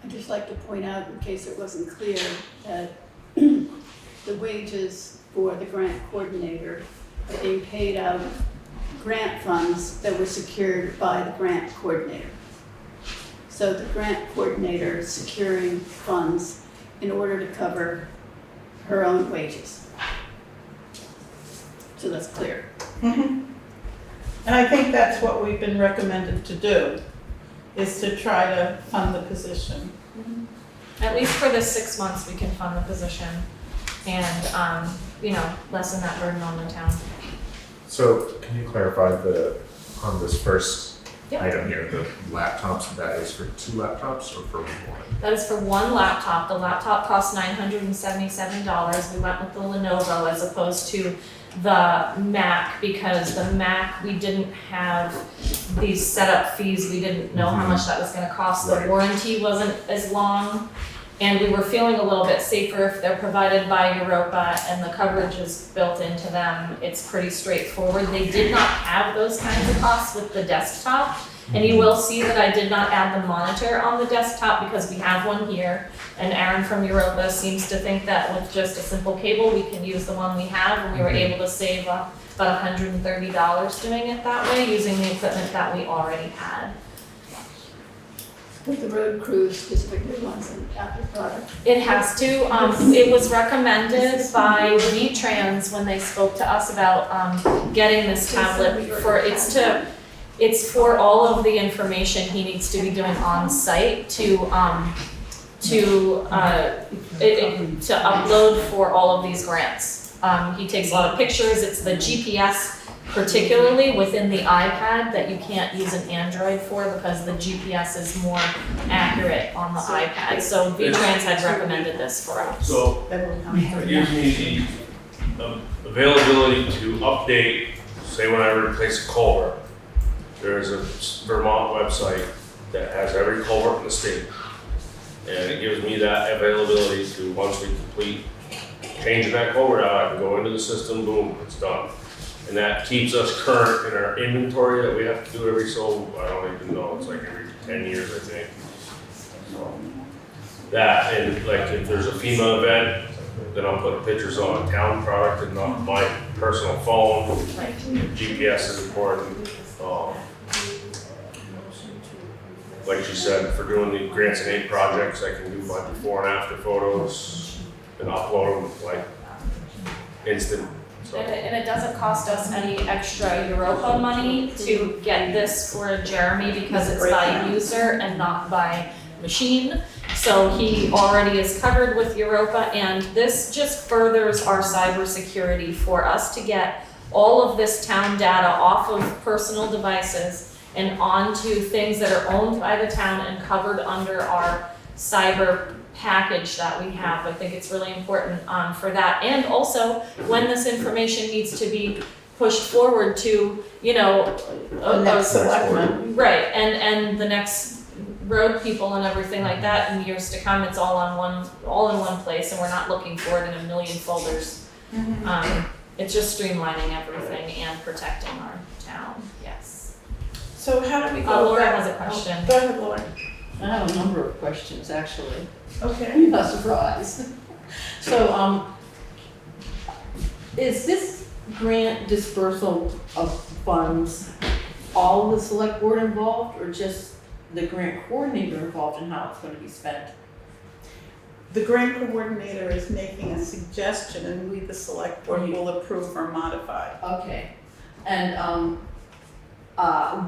I'd just like to point out, in case it wasn't clear, that the wages for the grant coordinator are being paid out of grant funds that were secured by the grant coordinator. So the grant coordinator is securing funds in order to cover her own wages. So that's clear. And I think that's what we've been recommended to do, is to try to fund the position. At least for the 6 months, we can fund the position and, lessen that burden on the town. So can you clarify on this first Yep. item here, the laptops, that is for 2 laptops or for 1? That is for one laptop. The laptop costs $977. We went with the Lenovo as opposed to the Mac, because the Mac, we didn't have these setup fees. We didn't know how much that was gonna cost. The Right. warranty wasn't as long. And we were feeling a little bit safer if they're provided by Europa and the coverage is built into them. It's pretty straightforward. They did not have those kinds of costs with the desktop. And you will see that I did not add the monitor on the desktop because we have one here. And Aaron from Europa seems to think that with just a simple cable, we can use the one we have. And we were able to save about $130 doing it that way, using the equipment that we already had. But the road crew specifically wants an Apple product. It has to, it was recommended by V-Trans when they spoke to us about, getting this tablet for, it's for all of the information he needs to be doing on site to upload for all of these grants. He takes a lot of pictures, it's the GPS particularly within the iPad that you can't use an Android for because the GPS is more accurate on the iPad. So V-Trans had recommended this for us. So it gives me the availability to update, say when I replace a culvert. There's a Vermont website that has every culvert in the state. And it gives me that availability to, once we complete changing that culvert out, I can go into the system, boom, it's done. And that keeps us current in our inventory that we have to do I don't even know, it's like every 10 years, I think. So, that, and like if there's a FEMA event, then I'll put pictures on a town product and not my personal phone. GPS is important. Like you said, for doing the grants and aid projects, I can do my before and after photos and upload them like instant. So. And it doesn't cost us any extra Europa money to get this for Jeremy because it's by user and not by machine. So he already is covered with Europa, and this just furthers our cybersecurity for us to get all of this town data off of personal devices and onto things that are owned by the town and covered under our cyber package that we have. I think it's really important for that. And also, when this information needs to be pushed forward to, you know, The next selectman. right, and the next road people and everything like that in years to come, it's all in one place, and we're not looking for it in a million folders. It's just streamlining everything and protecting our town. Yes. So how do we go Laura back? has a question. Go ahead, Laura. I have a number of questions, actually. Okay. You're not surprised. So, is this grant dispersal of funds all the select board involved, or just the grant coordinator involved in how it's going to be spent? The grant coordinator is making a suggestion, and we, the select board, will approve or modify. Okay, and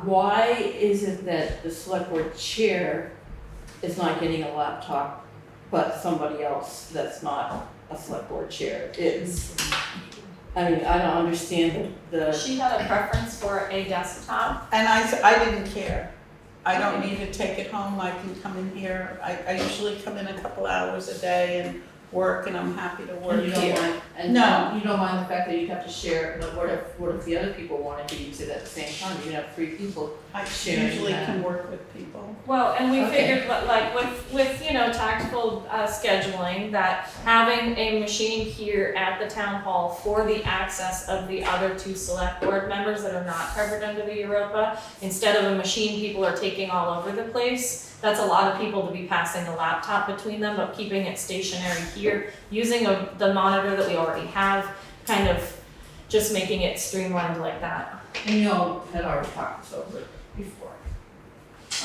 why is it that the select board chair is not getting a laptop, but somebody else that's not a select board chair is? I mean, I don't understand the. She had a preference for a desktop. And I didn't care. I don't need to take it home, I can come in here. I usually come in a couple hours a day and work, and I'm happy to work And you don't here. mind, and No. you don't mind the fact that you'd have to share, but what if the other people wanted to use it at the same time? You'd have 3 people. I Sharing usually that. can work with people. Well, and we Okay. figured, like with you know tactical scheduling, that having a machine here at the town hall for the access of the other 2 select board members that are not covered under the Europa, instead of a machine people are taking all over the place. That's a lot of people to be passing a laptop between them, but keeping it stationary here, using the monitor that we already have, kind of just making it streamlined like that. And you all had already talked this over before.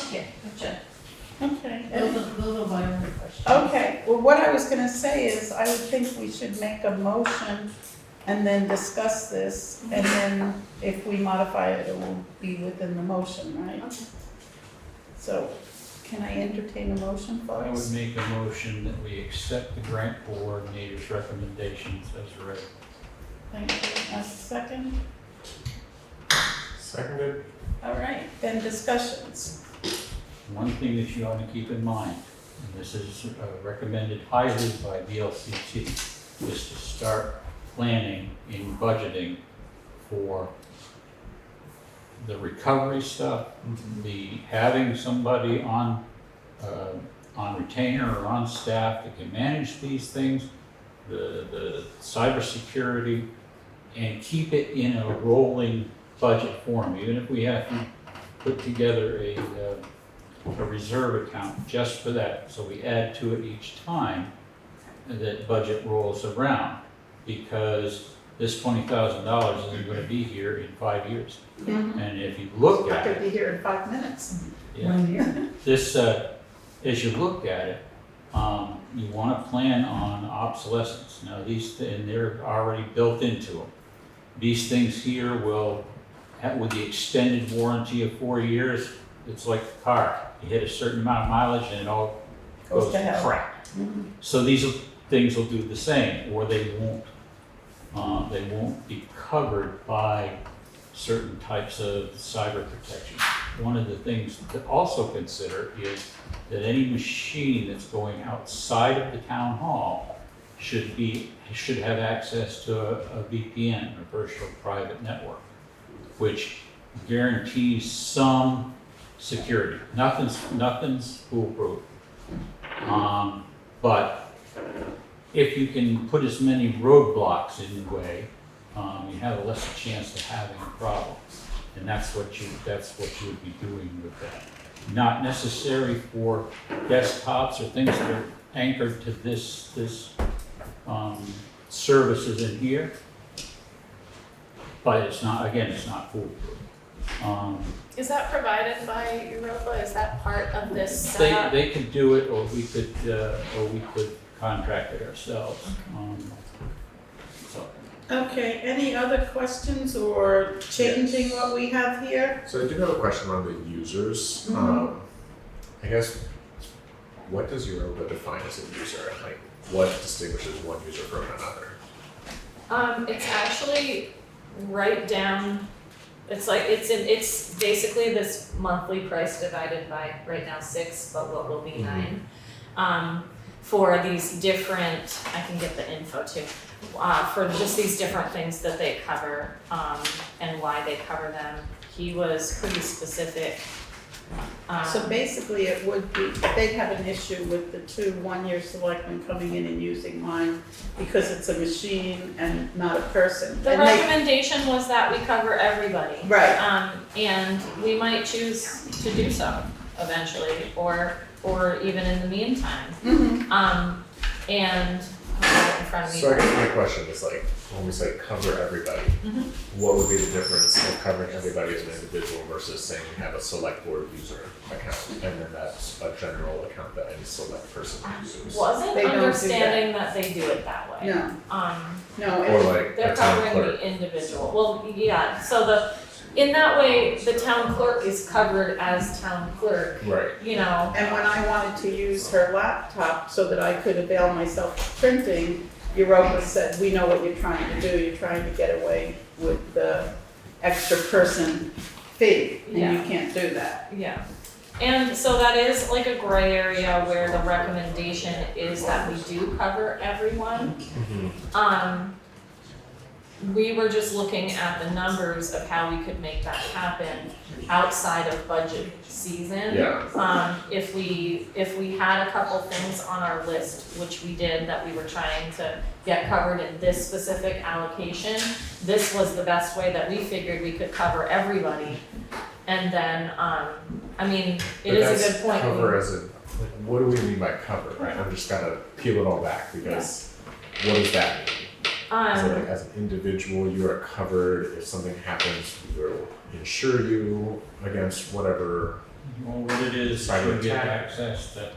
Okay, gotcha. Okay. Those are my only questions. Okay, well, what I was gonna say is, I would think we should make a motion and then discuss this, and then if we modify it, it will be within the motion, right? Okay. So, can I entertain a motion, folks? I would make a motion that we accept the grant coordinator's recommendations as read. Thank you. A second? Seconded. All right, then discussions. One thing that you ought to keep in mind, and this is recommended highly by VLCT, is to start planning in budgeting for the recovery stuff, the having somebody on retainer or on staff that can manage these things, the cybersecurity, and keep it in a rolling budget form. Even if we have to put together a reserve account just for that, so we add to it each time that budget rolls around, because this $20,000 isn't going to be here in 5 years. And if you look I at could it, be here in 5 minutes. this, as you look at it, you want to plan on obsolescence. Now and they're already built into them. These things here will, with the extended warranty of 4 years, it's like a car. You hit a certain amount of mileage and it all Goes goes to to hell. crap. So these things will do the same, or they won't be covered by certain types of cyber protection. One of the things to also consider is that any machine that's going outside of the town hall should have access to a VPN, a virtual private network, which guarantees some security. Nothing's foolproof. But if you can put as many roadblocks in the way, you have a less chance of having a problem. And that's what you would be doing with that. Not necessary for desktops or things that are anchored to this, services in here. But it's not, again, it's not foolproof. Is that provided by Europa? Is that part of this setup? They could do it, or we could contract it ourselves. So, Okay, any other questions or changing what we have here? So I do have a question on the users. I guess, what does Europa define as a user? Like, what distinguishes one user from another? It's actually right down, it's basically this monthly price divided by, right now 6, but what will be 9. For these different, I can get the info too, for just these different things that they cover, and why they cover them. He was pretty specific. So basically, it would be, they'd have an issue with the 2 one-year selectmen coming in and using mine because it's a machine and not a person. The And they- recommendation was that we cover everybody. Right. And we might choose to do so eventually, or even in the meantime. And I have it in front of me. So I guess my question is like, when we say cover everybody, what would be the difference of covering everybody as an individual versus saying we have a select board user account, and then that's a general account that any select person uses? Wasn't They don't do understanding that they do it that way. No, no, Or it- like They're a town covering clerk? the individual. Well, yeah, so in that way, the town clerk is covered as town clerk, Right. you know. and when I wanted to use her laptop so that I could avail myself of printing, Europa said, we know what you're trying to do, you're trying to get away with the extra person fee, and you Yeah. can't do that. Yeah, and so that is like a gray area where the recommendation is that we do cover everyone. We were just looking at the numbers of how we could make that happen outside of budget season. Yeah. If we had a couple things on our list, which we did, that we were trying to get covered in this specific allocation, this was the best way that we figured we could cover everybody. And then, I mean, it is a good point. Cover as in, like, what do we mean by cover, right? I'm just gotta peel it all back, because what does that mean? So like, as an individual, you are covered. If something happens, we will insure you against whatever. well, what it is, Cyber you get attack. access to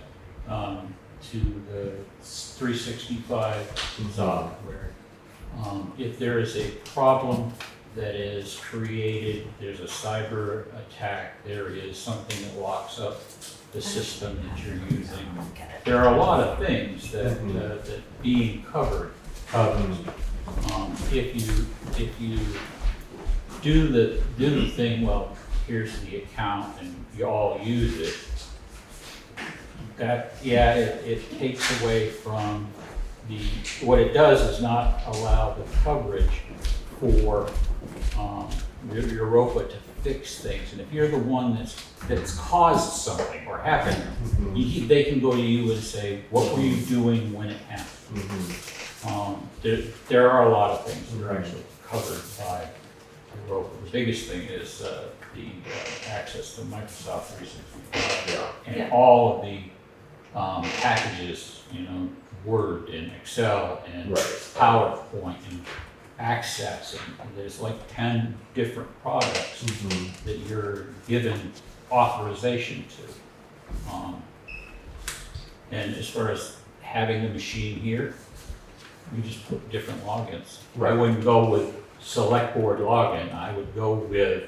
the 365 zone where if there is a problem that is created, there's a cyber attack, there is something that locks up the system that you're using. There are a lot of things that being covered covers. If you do the thing, well, here's the account and you all use it, that, yeah, it takes away from what it does is not allow the coverage for Europa to fix things. And if you're the one that's caused something or happened, they can go to you and say, what were you doing when it happened? There are a lot of things that are actually covered by Europa. The biggest thing is the access to Microsoft 365 and all of the packages, Word and Excel and PowerPoint and Access, and there's like 10 different products that you're given authorization to. And as far as having the machine here, you just put different logins. I wouldn't go with select board login, I would go with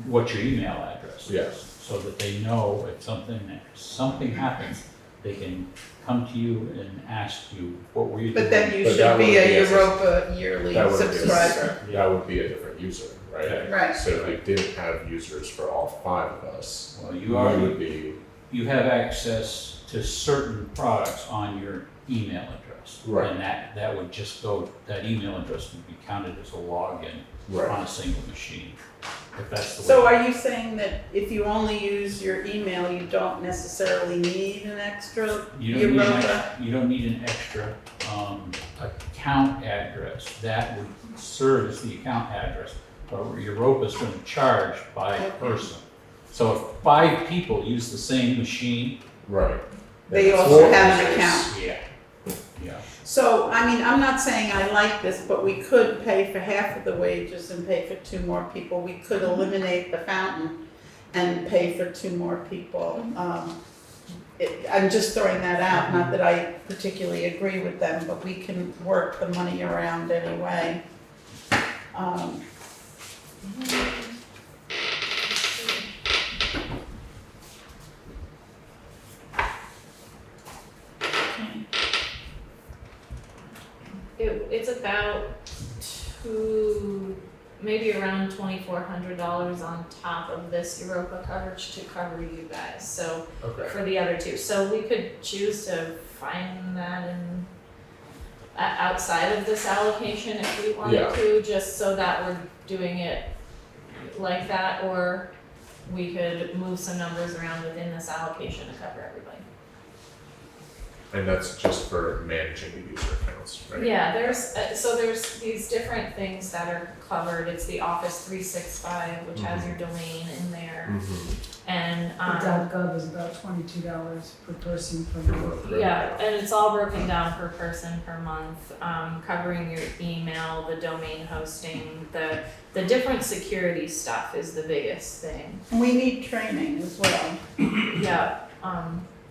what your email address is. So that they know if something happens, they can come to you and ask you, what were you doing? But then you But that should be wouldn't be a a Europa yearly that wouldn't be a- subscriber. That would be a different user, right? Right. So if we didn't have users for all 5 of us, Well, we you already, would be, you have access to certain products on your email address. Right. And that would just go, that email address would be counted as a login on a single machine, if that's the way. So are you saying that if you only use your email, you don't necessarily need an extra Europa? You don't need an extra account address. That would serve as the account address, but Europa is going to charge by person. So if 5 people use the same machine, right, they Yeah. also have an account. Yeah, yeah. So, I mean, I'm not saying I like this, but we could pay for half of the wages and pay for 2 more people. We could eliminate the fountain and pay for 2 more people. I'm just throwing that out, not that I particularly agree with them, but we can work the money around anyway. It's about maybe around $2,400 on top of this Europa coverage to cover you guys, so Okay. for the other 2. So we could choose to find that in outside of this allocation if we wanted Yeah. to, just so that we're doing it like that, or we could move some numbers around within this allocation to cover everybody. And that's just for managing the user accounts, right? Yeah, there's these different things that are covered. It's the Office 365, which has your domain in there, Mm-hmm. and The .gov is about $22 per person per month. yeah, and it's all broken down per person per month, covering your email, the domain hosting, the different security stuff is the biggest thing. We need training as well. Yeah,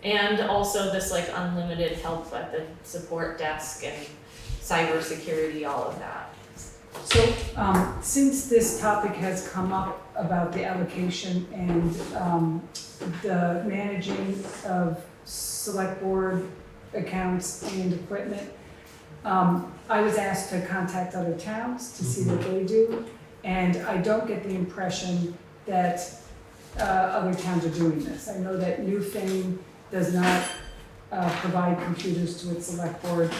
and also this like unlimited help at the support desk and cybersecurity, all of that. So, since this topic has come up about the allocation and the managing of select board accounts and equipment, I was asked to contact other towns to see what they do, and I don't get the impression that other towns are doing this. I know that Newfane does not provide computers to its select board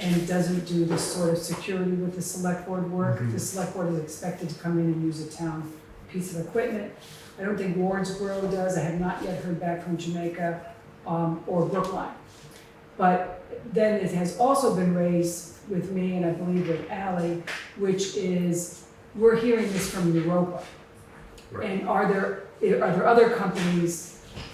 and doesn't do this sort of security with the select board work. The select board is expected to come in and use a town piece of equipment. I don't think Warrensboro does. I have not yet heard back from Jamaica or Brookline. But then it has also been raised with me, and I believe with Ally, which is, we're hearing this from Europa. Right. And are there other companies?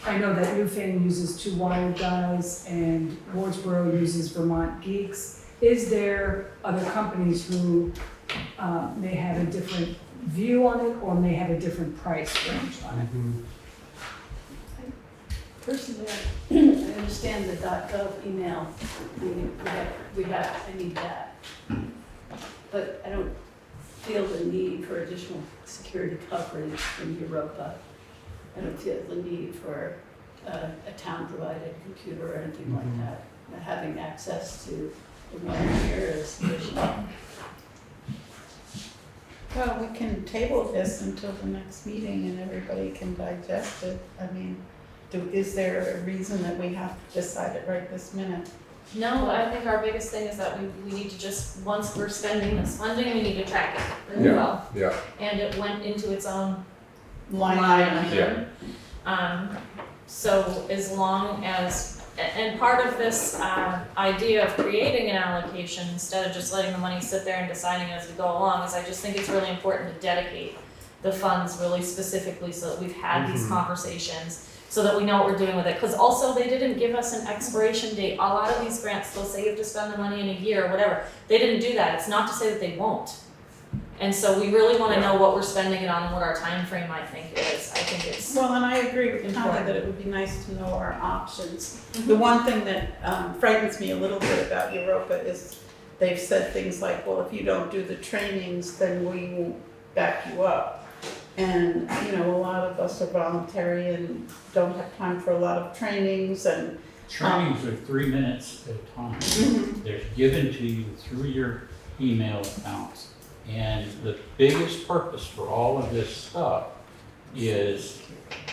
I know that Newfane uses 2 Wired guys and Wardsboro uses Vermont Geeks. Is there other companies who may have a different view on it or may have a different price range on it? Personally, I understand the .gov email, I mean, I need that. But I don't feel the need for additional security coverage from Europa. I don't feel the need for a town-provided computer or anything like that. Having access to the one here is sufficient. Well, we can table this until the next meeting and everybody can digest it. I mean, is there a reason that we have to decide it right this minute? No, I think our biggest thing is that we need to just, once we're spending this funding, we need to track it really well. Yeah. And it went into its own Line line item. item. So as long as, and part of this idea of creating an allocation instead of just letting the money sit there and deciding as we go along is I just think it's really important to dedicate the funds really specifically so that we've had these conversations, so that we know what we're doing with it. Because also they didn't give us an expiration date. A lot of these grants, they'll say you have to spend the money in a year or whatever. They didn't do that. It's not to say that they won't. And so we really want to know what we're spending it on and what our time frame I think is. I think it's Well, and I agree with Tanya that it would be nice to know our options. The one thing that frightens me a little bit about Europa is they've said things like, well, if you don't do the trainings, then we won't back you up. And, you know, a lot of us are voluntary and don't have time for a lot of trainings and. Trainings are 3 minutes at a time. They're given to you through your email accounts. And the biggest purpose for all of this stuff is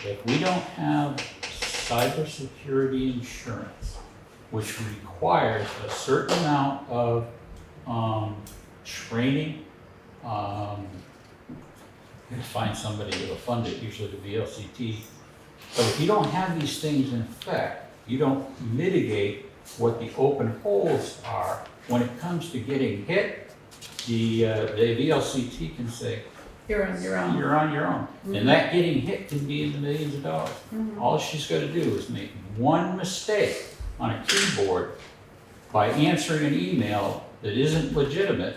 if we don't have cybersecurity insurance, which requires a certain amount of training, you can find somebody that'll fund it, usually the VLCT. So if you don't have these things in effect, you don't mitigate what the open holes are. When it comes to getting hit, the VLCT can say, You're on your own. you're on your own. And that getting hit can be in the millions of dollars. All she's got to do is make one mistake on a keyboard by answering an email that isn't legitimate,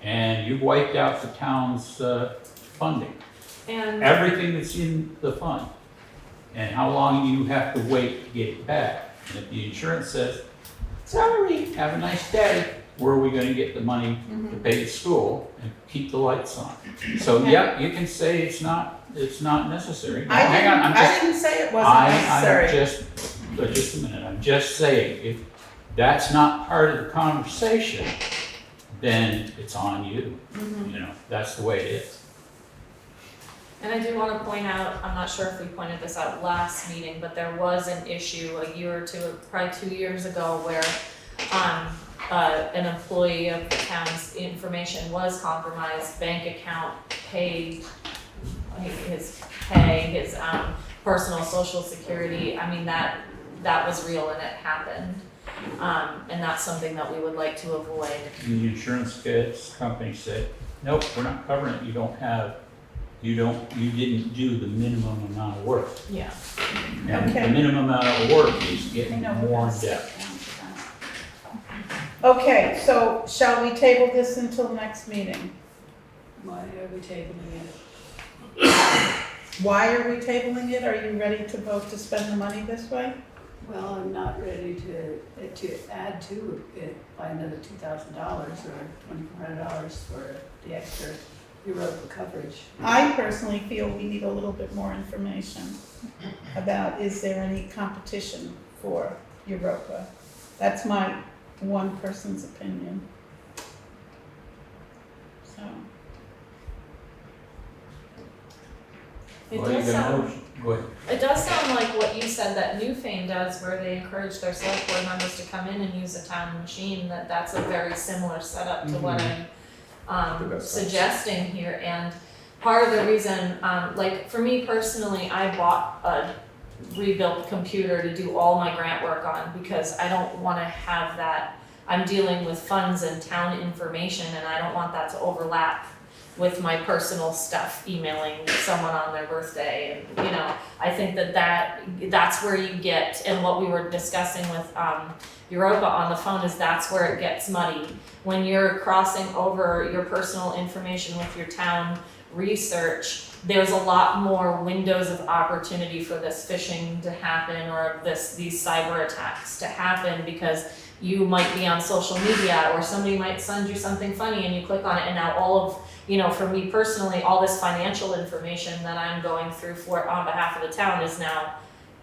and you've wiped out the town's funding, And everything that's in the fund. And how long you have to wait to get it back. And if the insurance says, sorry, have a nice day, where are we gonna get the money to pay the school and keep the lights on? So, yeah, you can say it's not necessary. Now, hang on, I didn't say it wasn't necessary. Just a minute, I'm just saying, if that's not part of the conversation, then it's on you. You know, that's the way it is. And I do want to point out, I'm not sure if we pointed this out last meeting, but there was an issue a year or two, probably 2 years ago, where an employee of the town's information was compromised, bank account, his pay, his personal social security. I mean, that was real and it happened. And that's something that we would like to avoid. And the insurance company said, nope, we're not covering it, you didn't do the minimum amount of work. Yeah. And Okay. the minimum amount of work is getting more in depth. Okay, so shall we table this until next meeting? Why are we tabling it? Why are we tabling it? Are you ready to vote to spend the money this way? Well, I'm not ready to add to it by another $2,000 or $2,400 for the extra Europa coverage. I personally feel we need a little bit more information about, is there any competition for Europa? That's my one person's opinion. So, It Well, you does got a sound, motion. Go ahead. it does sound like what you said that Newfane does, where they encourage their select board members to come in and use a town machine, that's a very similar setup to what I'm suggesting here. And part of the reason, like for me personally, I bought a rebuilt computer to do all my grant work on, because I don't wanna have that, I'm dealing with funds and town information, and I don't want that to overlap with my personal stuff, emailing someone on their birthday. And, you know, I think that's where you get, and what we were discussing with Europa on the phone, is that's where it gets muddy. When you're crossing over your personal information with your town research, there's a lot more windows of opportunity for this phishing to happen, or these cyber attacks to happen, because you might be on social media, or somebody might send you something funny and you click on it, and now all of, you know, for me personally, all this financial information that I'm going through on behalf of the town is now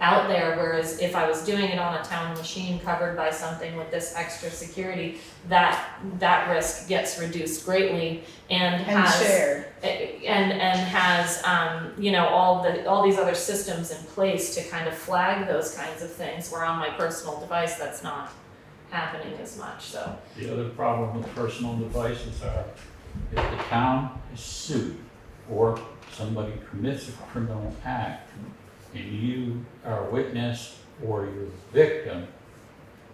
out there, whereas if I was doing it on a town machine covered by something with this extra security, that risk gets reduced greatly, and has shared. and has you know, all these other systems in place to kind of flag those kinds of things, where on my personal device that's not happening as much. So The other problem with personal devices are, if the town is sued or somebody commits a criminal act and you are a witness or you're a victim,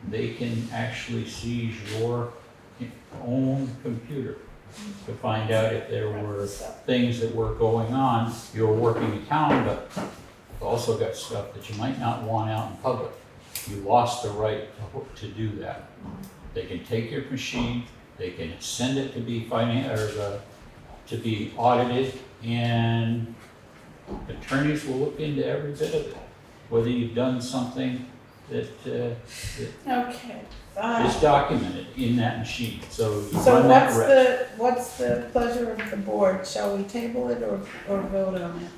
they can actually seize your own computer to find out if there were things that were going on. You're working in town, but you've also got stuff that you might not want out in public. You lost the right to do that. They can take your machine, they can send it to be to be audited, and attorneys will look into every bit of it, whether you've done something that Okay. is documented in that machine. So you So run that risk. what's the pleasure of the board? Shall we table it or vote on it?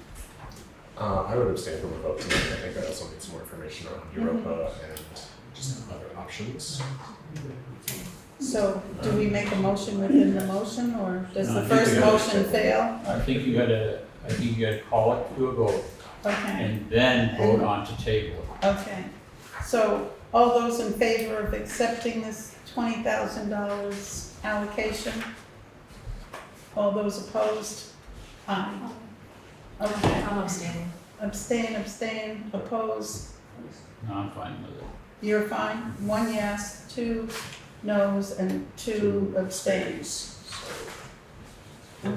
I would abstain from a vote tonight. I think I also need some more information on Europa and just other options. So do we make a motion within the motion, or does No, the I think first we gotta motion fail? I think you gotta call it to a vote Okay, and then vote on to table it. okay. So all those in favor of accepting this $20,000 allocation? All those opposed? Aye. Okay. I'm abstaining. Abstain, oppose? No, I'm fine with it. You're fine? 1 yes, 2 noes, and 2 abstains. Okay.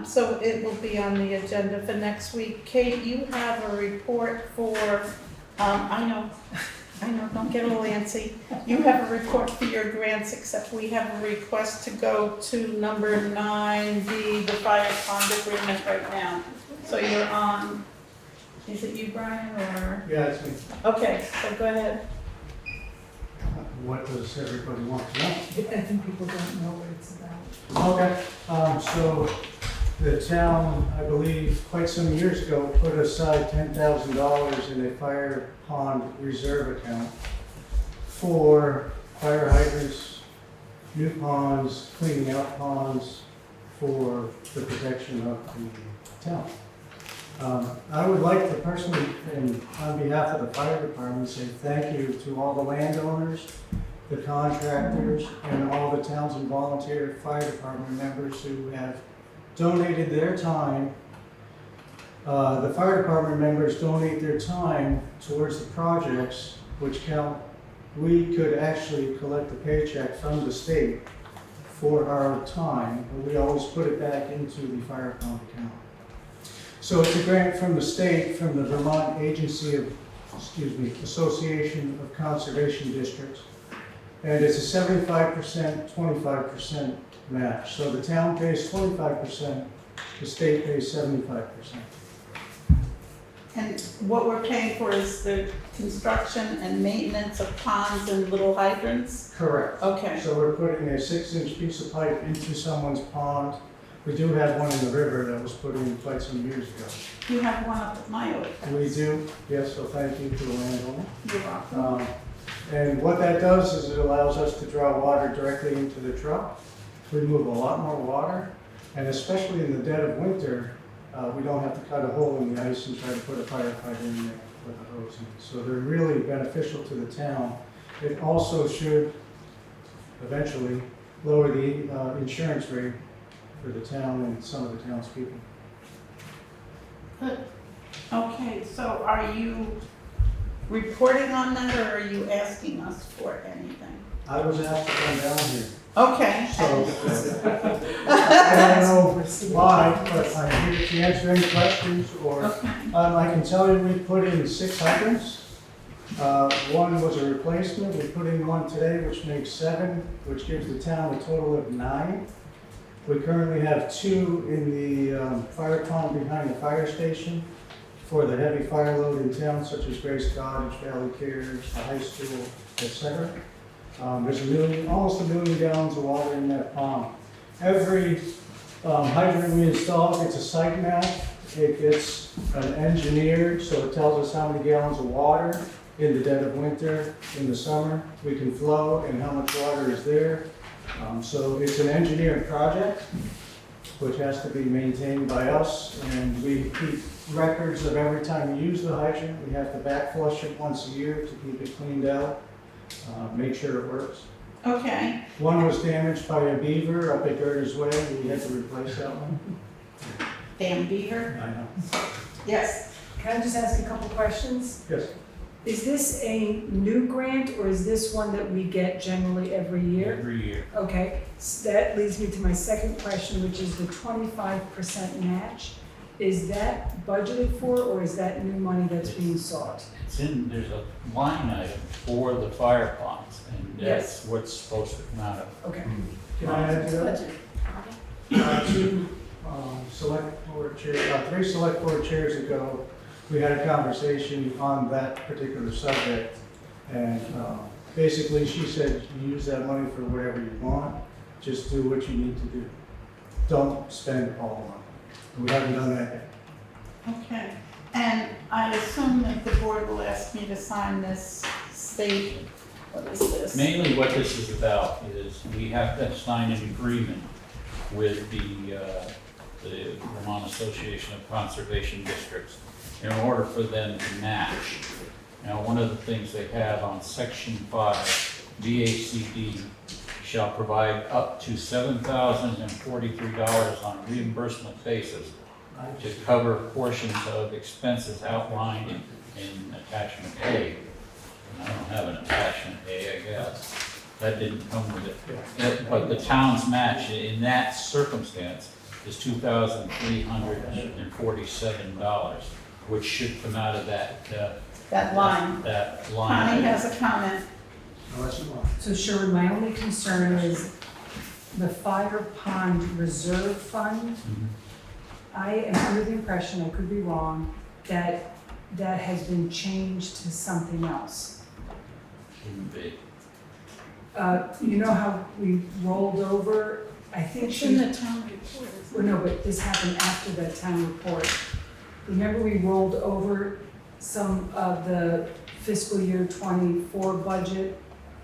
So it will be on the agenda for next week. Kate, you have a report for, I know, I know, don't get all antsy. You have a report for your grants, except we have a request to go to number 9B, the fire pond agreement right now. So you're on, is it you, Brian, or? Yeah, it's me. Okay, so go ahead. What does everybody want to know? I think people don't know what it's about. Okay, so the town, I believe, quite some years ago, put aside $10,000 in a fire pond reserve account for fire hydrants, new ponds, cleaning out ponds for the protection of the town. I would like to personally, and on behalf of the fire department, say thank you to all the landowners, the contractors, and all the Townsend volunteer fire department members who have donated their time. The fire department members donate their time towards the projects which count. We could actually collect a paycheck from the state for our time, but we always put it back into the fire pond account. So it's a grant from the state, from the Vermont Association of Conservation Districts. And it's a 75%, 25% match. So the town pays 25%, the state pays 75%. And what we're paying for is the construction and maintenance of ponds and little hydrants? Correct. Okay, So we're putting a 6-inch piece of pipe into someone's pond. We do have one in the river that was put in quite some years ago. you have one up at my old house. We do, yes, so thank you to the landowner. You're welcome. And what that does is it allows us to draw water directly into the truck. We move a lot more water, and especially in the dead of winter, we don't have to cut a hole in the ice and try to put a firefighter in there with a hose in. So they're really beneficial to the town. It also should eventually lower the insurance rate for the town and some of the townspeople. Good. Okay, so are you reporting on that, or are you asking us for anything? I was asked to come down here, Okay. so I don't know why, but I'm here to answer any questions or Okay. I can tell you we put in 6 hydrants. One was a replacement. We put in one today, which makes 7, which gives the town a total of 9. We currently have 2 in the fire pond behind the fire station for the heavy fire load in town, such as Grace Cottage, Valley Cares, the high school, etc. There's almost a million gallons of water in that pond. Every hydrant we install gets a site map. It gets an engineered, so it tells us how many gallons of water in the dead of winter, in the summer, we can flow and how much water is there. So it's an engineered project, which has to be maintained by us, and we keep records of every time we use the hydrant. We have to back flush it once a year to keep it cleaned out, make sure it works. Okay, One was damaged by a beaver up at Gertie's Way. We had to replace that one. Dan Beaver? I know. Yes. Can I just ask a couple questions? Yes. Is this a new grant, or is this one that we get generally every year? Every year. Okay, so that leads me to my second question, which is the 25% match. Is that budgeted for, or is that new money that's being sought? There's a line item for the fire ponds, and that's what's supposed to come out of. Okay. Can I add to that? Two select board chairs, 3 select board chairs ago, we had a conversation on that particular subject. And basically she said, you use that money for whatever you want, just do what you need to do. Don't spend all the money. We haven't done that yet. Okay, and I assume that the board will ask me to sign this state, what is this? Mainly what this is about is we have to sign an agreement with the Vermont Association of Conservation Districts in order for them to match. Now, one of the things they have on Section 5, VACD shall provide up to $7,043 on a reimbursement basis to cover portions of expenses outlined in attachment A. And I don't have an attachment A, I guess. That didn't come with it. But the town's match in that circumstance is $2,347, which should come out of that that line. that line. Connie has a comment. No, that's not. So Sherwood, my only concern is the fire pond reserve fund. Mhm. I am under the impression, I could be wrong, that that has been changed to something else. Shouldn't be. You know how we rolled over, I think It's in she, the town report, isn't well, no, but this happened after the town report. Remember we rolled over some of the fiscal year '24 budget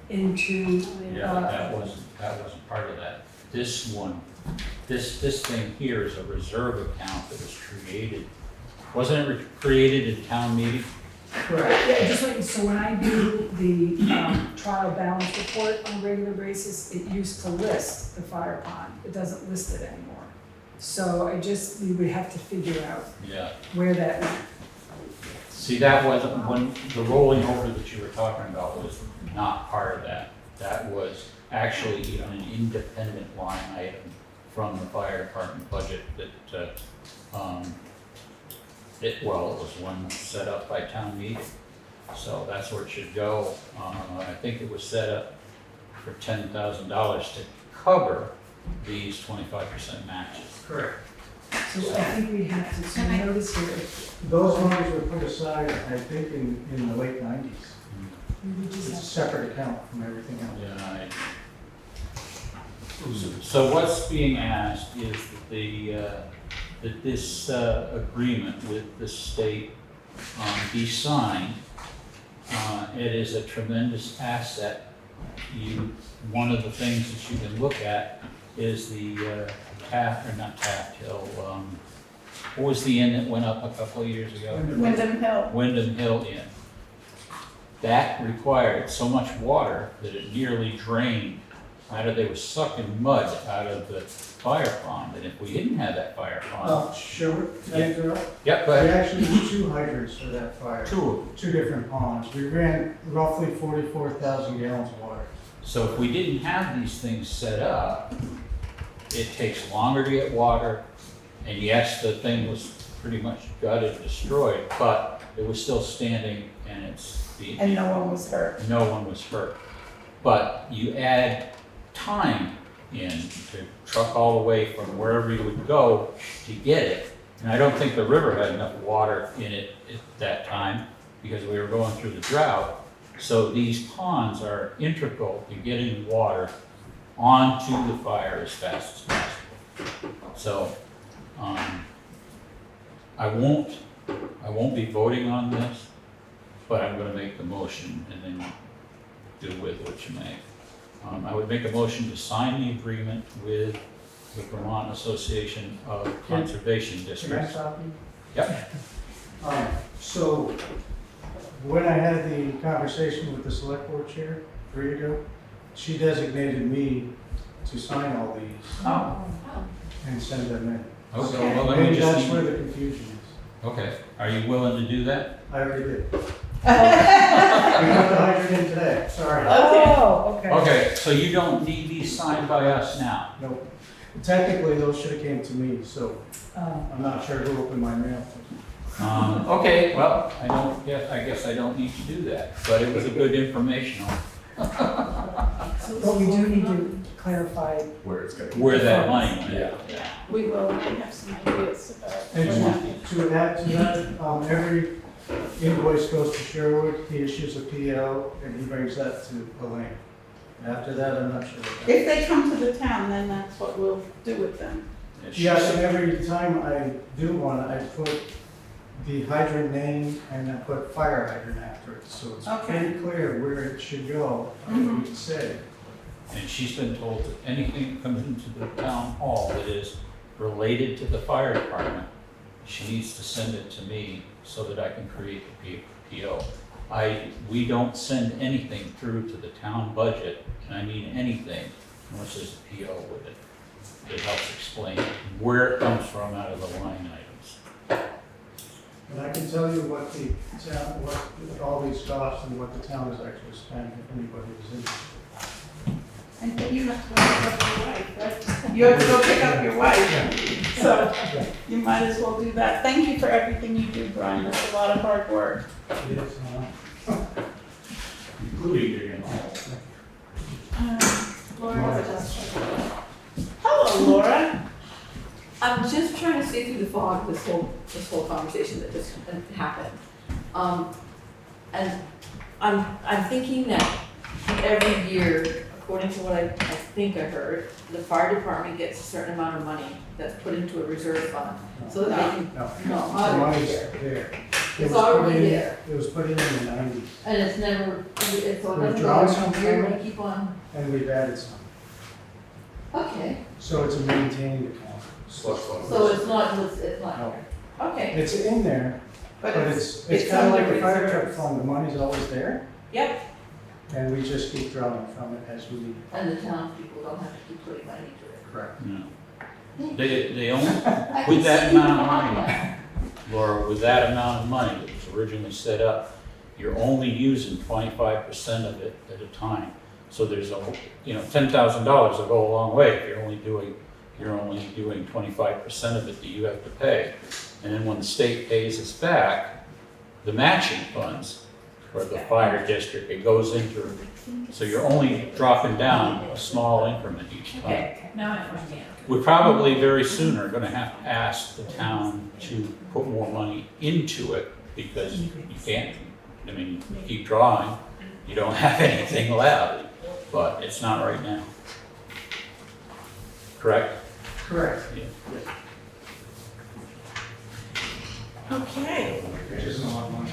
into, it? Yeah, that wasn't part of that. This one, this thing here is a reserve account that was created. Wasn't it created in town meeting? correct, yeah, just like, so when I do the trial balance report on a regular basis, it used to list the fire pond. It doesn't list it anymore. So we would have to figure out Yeah. where that went. See, that wasn't, when the rolling over that you were talking about was not part of that. That was actually an independent line item from the fire department budget that, it was one set up by town meeting. So that's where it should go. I think it was set up for $10,000 to cover these 25% matches. Correct. So I think we have to, so notice here, Those monies were put aside, I think, in the late 90s. we would It's just a have separate account from everything else. Yeah, so what's being asked is that this agreement with the state be signed. It is a tremendous asset. One of the things that you can look at is the Taft Hill, what was the inn that went up a couple of years ago? Wyndham Hill. Wyndham Hill Inn. That required so much water that it nearly drained they were sucking mud out of the fire pond, and if we didn't have that fire pond. Sure, can I interrupt? Yep, We go ahead. actually used 2 hydrants for that fire. Two of them. 2 different ponds. We ran roughly 44,000 gallons of water. So if we didn't have these things set up, it takes longer to get water, and yes, the thing was pretty much gutted, destroyed, but it was still standing, and And no one was hurt. no one was hurt. But you add time in to truck all the way from wherever you would go to get it. And I don't think the river had enough water in it at that time because we were going through the drought. So these ponds are integral to getting water onto the fire as fast as possible. So, I won't be voting on this, but I'm gonna make the motion and then do with what you may. I would make a motion to sign the agreement with the Vermont Association of Conservation Can I Districts. stop you? Yep. So, when I had the conversation with the select board chair 3 years ago, she designated me to sign all these Oh, and send them in. Okay, So well, let me maybe just that's need- where the confusion is. Okay, are you willing to do that? I already did. We got the hydrant in today, sorry. Oh, okay. Okay, so you don't need these signed by us now? Nope. Technically, those should have came to me, so I'm not sure who opened my mail. Okay, well, I guess I don't need to do that, but it was a good informational, But we do need to clarify, Where it's gonna. where that money went. Yeah. We will, we have some ideas about. And what happened. to add to that, every invoice goes to Sherwood, he issues a PO, and he brings that to Elaine. After that, I'm not sure what that. if they come to the town, then that's what we'll do with them. And she Yeah, said- and every time I do one, I put the hydrant name and I put fire hydrant after it, so it's Okay. pretty clear where it should go, Mhm. what we said. And she's been told that anything that comes into the town hall that is related to the fire department, she needs to send it to me so that I can create the PO. We don't send anything through to the town budget, and I mean anything, unless there's a PO with it. It helps explain where it comes from out of the line items. And I can tell you what the town, what all these costs and what the town has actually spent, if anybody is interested. And you have to go pick up your wife, right? You have to go pick up your wife. So you might as well do that. Thank you for everything you do, Brian. It's a lot of hard work. Yes, Including digging Laura. Hello, Laura. I'm just trying to see through the fog this whole conversation that just happened. And I'm thinking that every year, according to what I think I heard, the fire department gets a certain amount of money that's put into a reserve fund, so that they can, No, no, the not money's every year. there. It It's was put already in- there. It was put in the 90s, And it's never, so it doesn't Withdrawn go some here, here. we keep on, and we've added some. okay, So it's a maintained account. Slush fund. so it's not, No. okay, It's in there, But but it's it's kind of like under the fire truck reserves. fund, the money's always there, yep, and we just keep drawing from it as we need. and the townspeople don't have to keep putting money into it. Correct. No. They only, I with can that see amount of behind money, that. Laura, with that amount of money that was originally set up, you're only using 25% of it at a time. So there's $10,000 will go a long way if you're only doing 25% of it that you have to pay. And then when the state pays us back, the matching funds for the fire district, it goes into, so you're only dropping down a small increment each time. Okay, now I understand. We probably very soon are gonna have to ask the town to put more money into it because you can't, you keep drawing, you don't have anything left, but it's not right now. Correct? Correct. Yeah. Okay. There's a lot of money.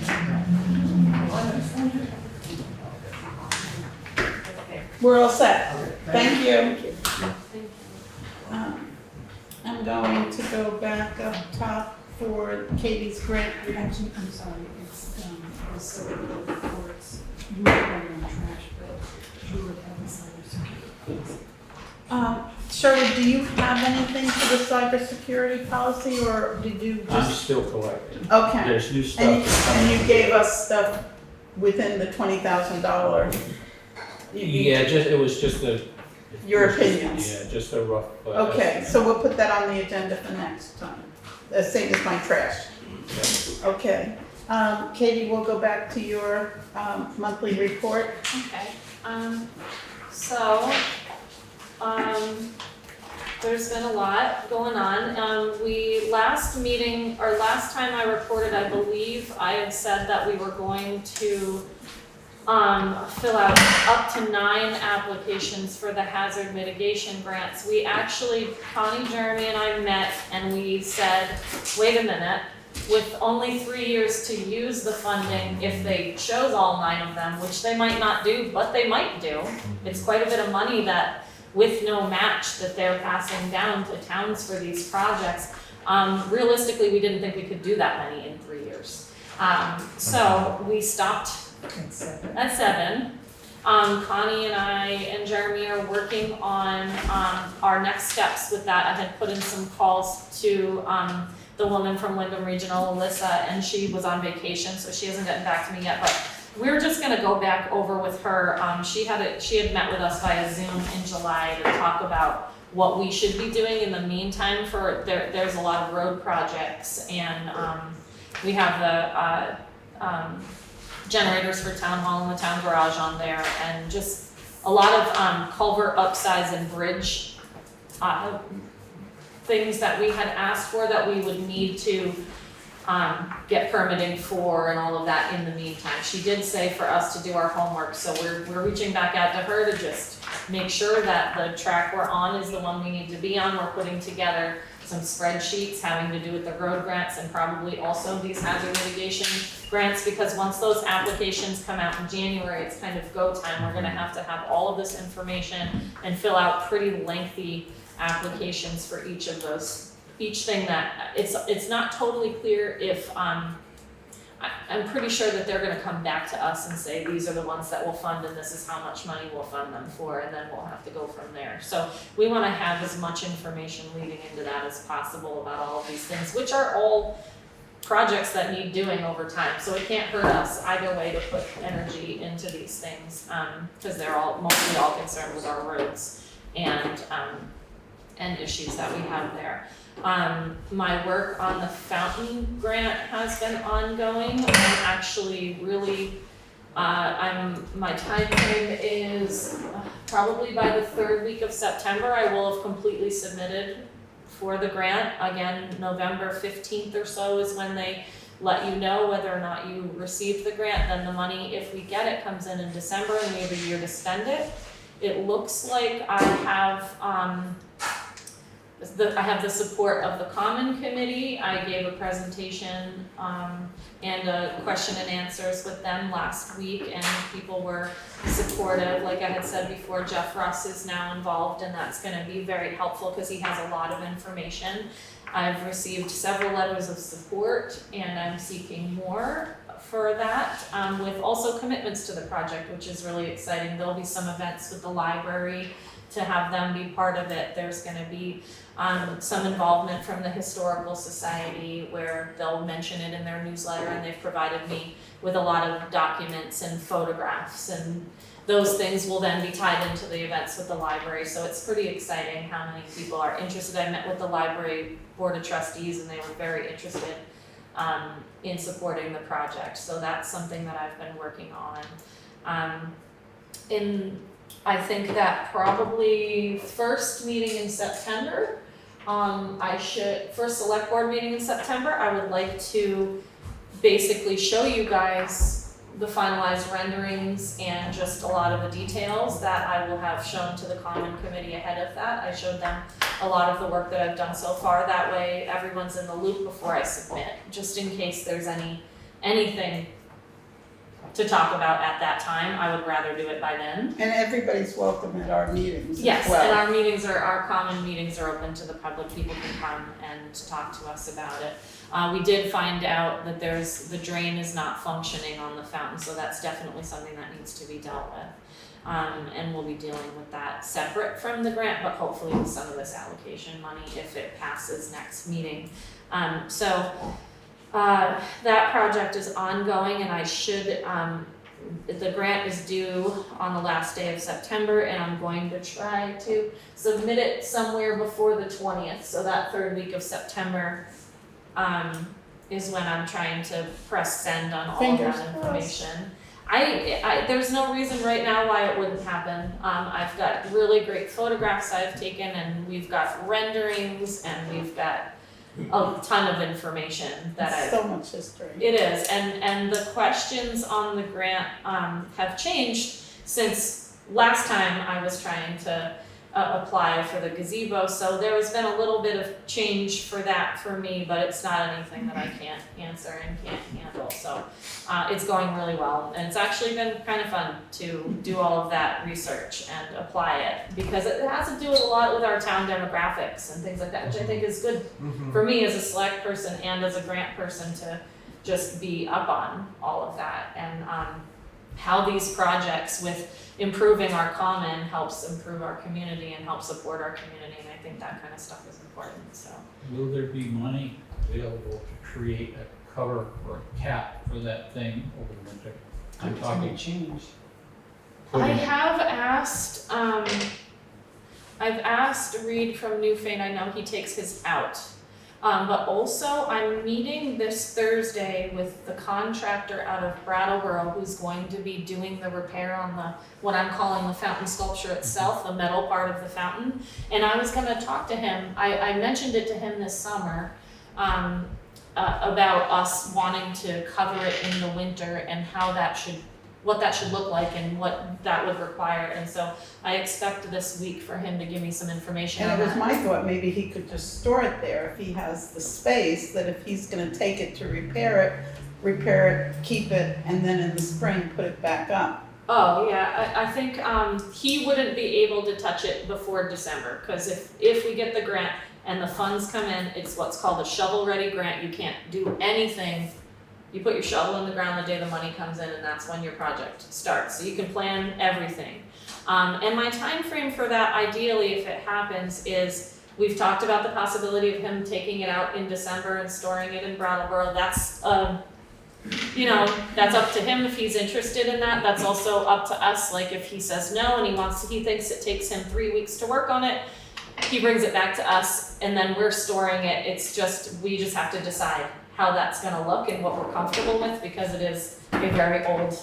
We're all set. Okay, Thank you. Thank you. I'm going to go back up top for Katie's grant. Actually, I'm sorry, it's, the select board reports, you would have it on trash, but you would have the cybersecurity. Sherwood, do you have anything for the cybersecurity policy, or did you I'm just? still collecting. Okay. There's new And stuff. you gave us stuff within the $20,000. Yeah, it was just a. Your opinions. Yeah, just a rough. Okay, estimate. so we'll put that on the agenda for next time. Same as my trash. Okay. Katie, we'll go back to your monthly report. Okay, so, there's been a lot going on. Last time I reported, I believe I had said that we were going to fill out up to 9 applications for the hazard mitigation grants. We actually, Connie, Jeremy, and I met and we said, wait a minute, with only 3 years to use the funding, if they chose all 9 of them, which they might not do, but they might do, it's quite a bit of money that, with no match, that they're passing down to towns for these projects. Realistically, we didn't think we could do that many in 3 years. So we stopped at 7. Connie and I and Jeremy are working on our next steps with that. I had put in some calls to the woman from Wyndham Regional, Alyssa, and she was on vacation, so she hasn't gotten back to me yet. But we're just gonna go back over with her. She had met with us via Zoom in July to talk about what we should be doing in the meantime. There's a lot of road projects, and we have the generators for town hall and the town garage on there, and just a lot of culvert upsize and bridge things that we had asked for that we would need to get permitting for and all of that in the meantime. She did say for us to do our homework, so we're reaching back out to her to just make sure that the track we're on is the one we need to be on. We're putting together some spreadsheets having to do with the road grants and probably also these hazard mitigation grants, because once those applications come out in January, it's kind of go time. We're gonna have to have all of this information and fill out pretty lengthy applications for each of those. Each thing that, it's not totally clear if, I'm pretty sure that they're gonna come back to us and say, these are the ones that we'll fund and this is how much money we'll fund them for, and then we'll have to go from there. So we wanna have as much information leading into that as possible about all of these things, which are all projects that need doing over time. So it can't hurt us either way to put energy into these things, cause they're mostly all concerned with our roads. and issues that we have there. My work on the fountain grant has been ongoing. I'm actually really, my time frame is probably by the 3rd week of September, I will have completely submitted for the grant. Again, November 15th or so is when they let you know whether or not you received the grant. Then the money, if we get it, comes in December, and we have a year to spend it. It looks like I have the support of the Common Committee. I gave a presentation and a question and answers with them last week, and people were supportive. Like I had said before, Jeff Russ is now involved, and that's going to be very helpful because he has a lot of information. I've received several letters of support, and I'm seeking more for that, with also commitments to the project, which is really exciting. There'll be some events with the library to have them be part of it. There's going to be some involvement from the Historical Society where they'll mention it in their newsletter, and they've provided me with a lot of documents and photographs, and those things will then be tied into the events with the library. So it's pretty exciting how many people are interested. I met with the library board of trustees, and they were very interested in supporting the project. So that's something that I've been working on. I think that probably first meeting in September, first select board meeting in September, I would like to basically show you guys the finalized renderings and just a lot of the details that I will have shown to the Common Committee ahead of that. I showed them a lot of the work that I've done so far. That way everyone's in the loop before I submit, just in case there's anything to talk about at that time. I would rather do it by then. And everybody's welcome at our meetings Yes, as well. and our common meetings are open to the public. People can come and talk to us about it. We did find out that the drain is not functioning on the fountain, so that's definitely something that needs to be dealt with. And we'll be dealing with that separate from the grant, but hopefully with some of this allocation money if it passes next meeting. That project is ongoing, and I should, the grant is due on the last day of September, and I'm going to try to submit it somewhere before the 20th, so that 3rd week of September is when I'm trying to press send on all of that information. There's no reason right now why it wouldn't happen. I've got really great photographs I've taken, and we've got renderings, and we've got a ton of information that So much history. It is, and the questions on the grant have changed since last time I was trying to apply for the gazebo, so there has been a little bit of change for that for me, but it's not anything that I can't answer and can't handle, so it's going really well, and it's actually been kind of fun to do all of that research and apply it, because it has to do a lot with our town demographics and things like that, which I think is good for me as a select person and as a grant person to just be up on all of that, and how these projects with improving our common helps improve our community and help support our community, and I think that kind of stuff is important, so. Will there be money available to create a cover or a cap for that thing over the winter? I'm talking change. I have asked, I've asked Reed from Newfane, I know he takes his out. But also I'm meeting this Thursday with the contractor out of Brattleboro who's going to be doing the repair on what I'm calling the fountain sculpture itself, the metal part of the fountain. And I was gonna talk to him, I mentioned it to him this summer, about us wanting to cover it in the winter and what that should look like and what that would require. And so I expect this week for him to give me some information on And it that. was my thought, maybe he could just store it there if he has the space, that if he's gonna take it to repair it, keep it, and then in the spring, put it back up. Oh, yeah, I think he wouldn't be able to touch it before December, because if we get the grant and the funds come in, it's what's called a shovel-ready grant. You can't do anything. You put your shovel in the ground the day the money comes in, and that's when your project starts. So you can plan everything. And my time frame for that, ideally, if it happens, is we've talked about the possibility of him taking it out in December and storing it in Brattleboro. That's that's up to him if he's interested in that. That's also up to us. Like if he says no and he thinks it takes him 3 weeks to work on it, he brings it back to us, and then we're storing it. We just have to decide how that's gonna look and what we're comfortable with, because it is a very old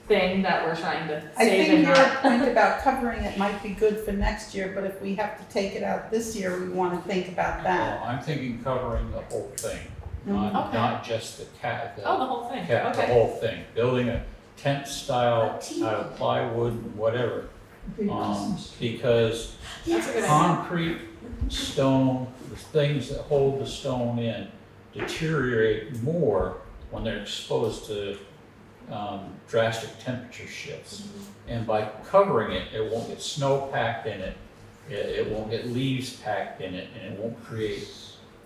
thing that we're trying to I save think and your not. point about covering it might be good for next year, but if we have to take it out this year, we wanna think about that. Well, I'm thinking covering the whole thing, not, Okay. not just the Oh, the whole thing, the okay. whole thing. Building a tent style out of plywood, whatever. Because That's a good idea. concrete, stone, the things that hold the stone in deteriorate more when they're exposed to drastic temperature shifts. And by covering it, it won't get snow packed in it, it won't get leaves packed in it, and it won't create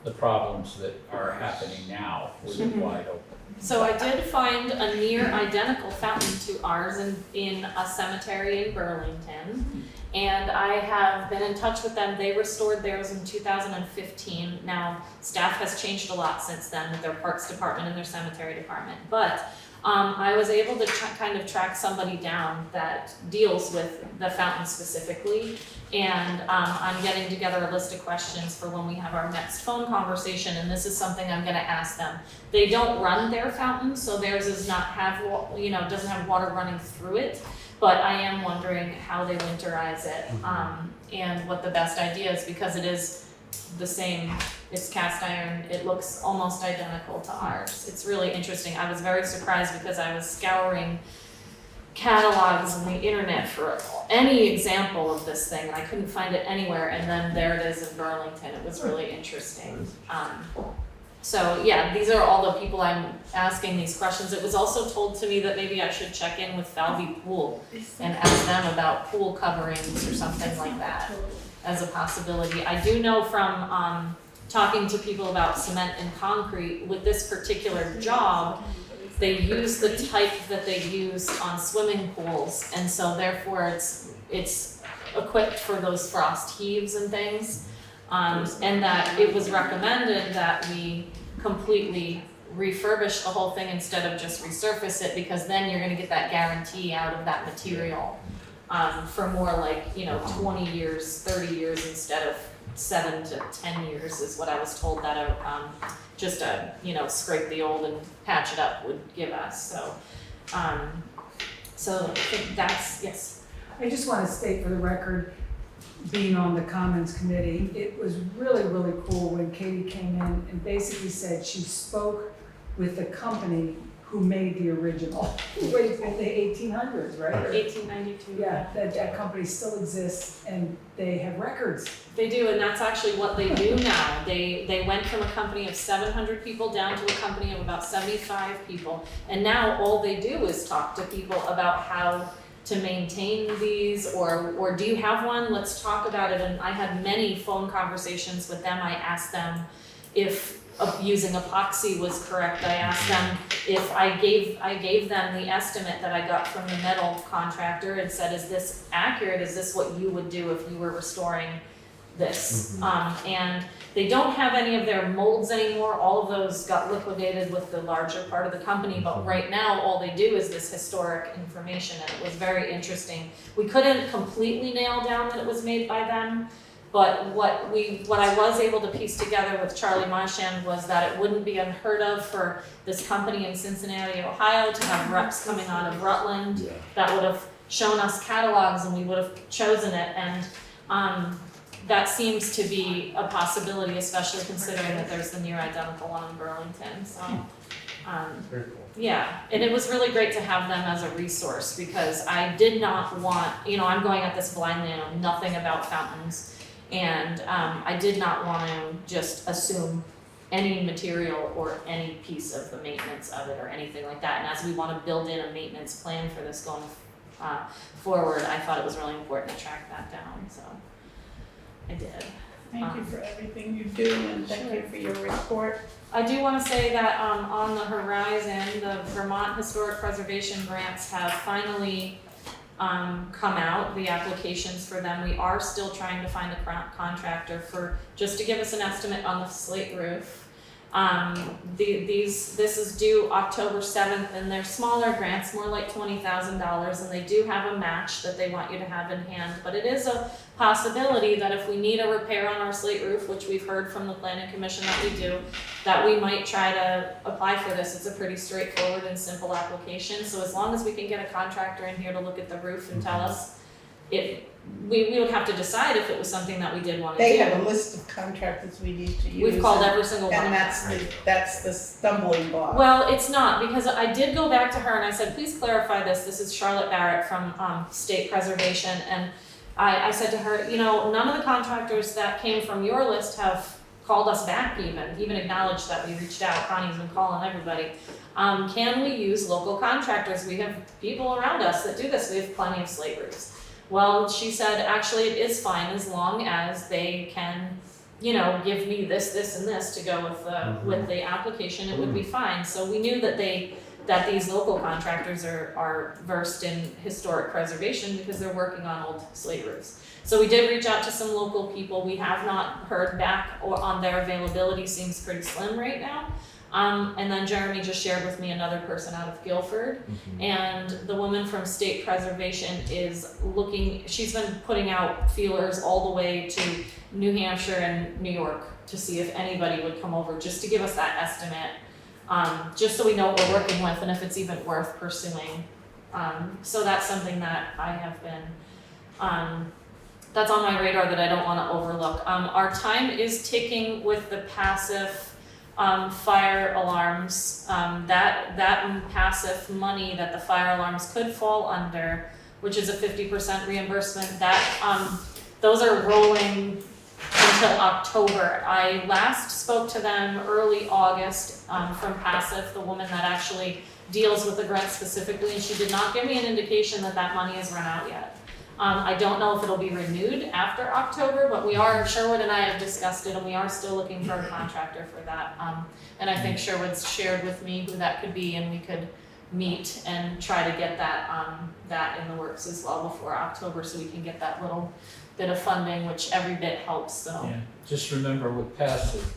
the problems that are happening now with it wide open. So I did find a near identical fountain to ours in a cemetery in Burlington. And I have been in touch with them. They restored theirs in 2015. Now, staff has changed a lot since then with their parks department and their cemetery department. But I was able to kind of track somebody down that deals with the fountain specifically. And I'm getting together a list of questions for when we have our next phone conversation, and this is something I'm gonna ask them. They don't run their fountain, so theirs doesn't have water running through it, but I am wondering how they winterize it, and what the best idea is, because it is the same, it's cast iron, it looks almost identical to ours. It's really interesting. I was very surprised because I was scouring catalogs on the internet for any example of this thing, and I couldn't find it anywhere, and then there it is in Burlington. It was really interesting. So yeah, these are all the people I'm asking these questions. It was also told to me that maybe I should check in with Falvey Pool and ask them about pool coverings or something like that as a possibility. I do know from talking to people about cement and concrete, with this particular job, they use the type that they use on swimming pools, and so therefore it's equipped for those frost heaves and things. And that it was recommended that we completely refurbish the whole thing instead of just resurface it, because then you're gonna get that guarantee out of that material for more like, 20 years, 30 years instead of 7 to 10 years is what I was told that just scrape the old and patch it up would give us. So I think that's, yes. I just want to state for the record, being on the Commons Committee, it was really, really cool when Katie came in and basically said she spoke with the company who made the original, way in the 1800s, right? 1892. Yeah, that company still exists and they have records. They do, and that's actually what they do now. They went from a company of 700 people down to a company of about 75 people. And now all they do is talk to people about how to maintain these, or do you have one? Let's talk about it. And I had many phone conversations with them. I asked them if using epoxy was correct. I asked them if I gave them the estimate that I got from the metal contractor and said, is this accurate? Is this what you would do if you were restoring this? And they don't have any of their molds anymore. All of those got liquidated with the larger part of the company, but right now all they do is this historic information, and it was very interesting. We couldn't completely nail down that it was made by them, but what I was able to piece together with Charlie Marchand was that it wouldn't be unheard of for this company in Cincinnati, Ohio to have reps coming out of Rutland that would have shown us catalogs and we would have chosen it, and that seems to be a possibility, especially considering that there's the near identical one in Burlington. So, Very cool. yeah, and it was really great to have them as a resource, because I did not want, I'm going at this blindly, I know nothing about fountains, and I did not want to just assume any material or any piece of the maintenance of it or anything like that. And as we want to build in a maintenance plan for this going forward, I thought it was really important to track that down. So I did. Thank you for everything you do, and thank you for your report. I do want to say that on the horizon, the Vermont Historic Preservation grants have finally come out, the applications for them. We are still trying to find a contractor just to give us an estimate on the slate roof. This is due October 7th, and they're smaller grants, more like $20,000, and they do have a match that they want you to have in hand. But it is a possibility that if we need a repair on our slate roof, which we've heard from the planning commission that we do, that we might try to apply for this. It's a pretty straightforward and simple application. So as long as we can get a contractor in here to look at the roof and tell us we would have to decide if it was something that we did want to do. They have a list of contractors we need to use. We've called every single one of And them. that's the stumbling block. Well, it's not, because I did go back to her and I said, please clarify this. This is Charlotte Barrett from State Preservation. And I said to her, you know, none of the contractors that came from your list have called us back even acknowledged that we reached out. Connie's been calling everybody. Can we use local contractors? We have people around us that do this. We have plenty of slate roofs. Well, she said, actually, it is fine as long as they can, you know, give me this, and this to go with the application. It would be fine. So we knew that these local contractors are versed in historic preservation because they're working on old slate roofs. So we did reach out to some local people. We have not heard back on their availability. Seems pretty slim right now. And then Jeremy just shared with me another person out of Guilford. And the woman from State Preservation is she's been putting out feelers all the way to New Hampshire and New York to see if anybody would come over, just to give us that estimate, just so we know what we're working with and if it's even worth pursuing. So that's something that I have been, that's on my radar that I don't want to overlook. Our time is ticking with the passive fire alarms. That passive money that the fire alarms could fall under, which is a 50% reimbursement, those are rolling until October. I last spoke to them early August from Passive, the woman that actually deals with the grant specifically, and she did not give me an indication that money has run out yet. I don't know if it'll be renewed after October, but Sherwood and I have discussed it, and we are still looking for a contractor for that. And I think Sherwood's shared with me who that could be, and we could meet and try to get that in the works as well before October, so we can get that little bit of funding, which every bit helps, so. Yeah, just remember with passive,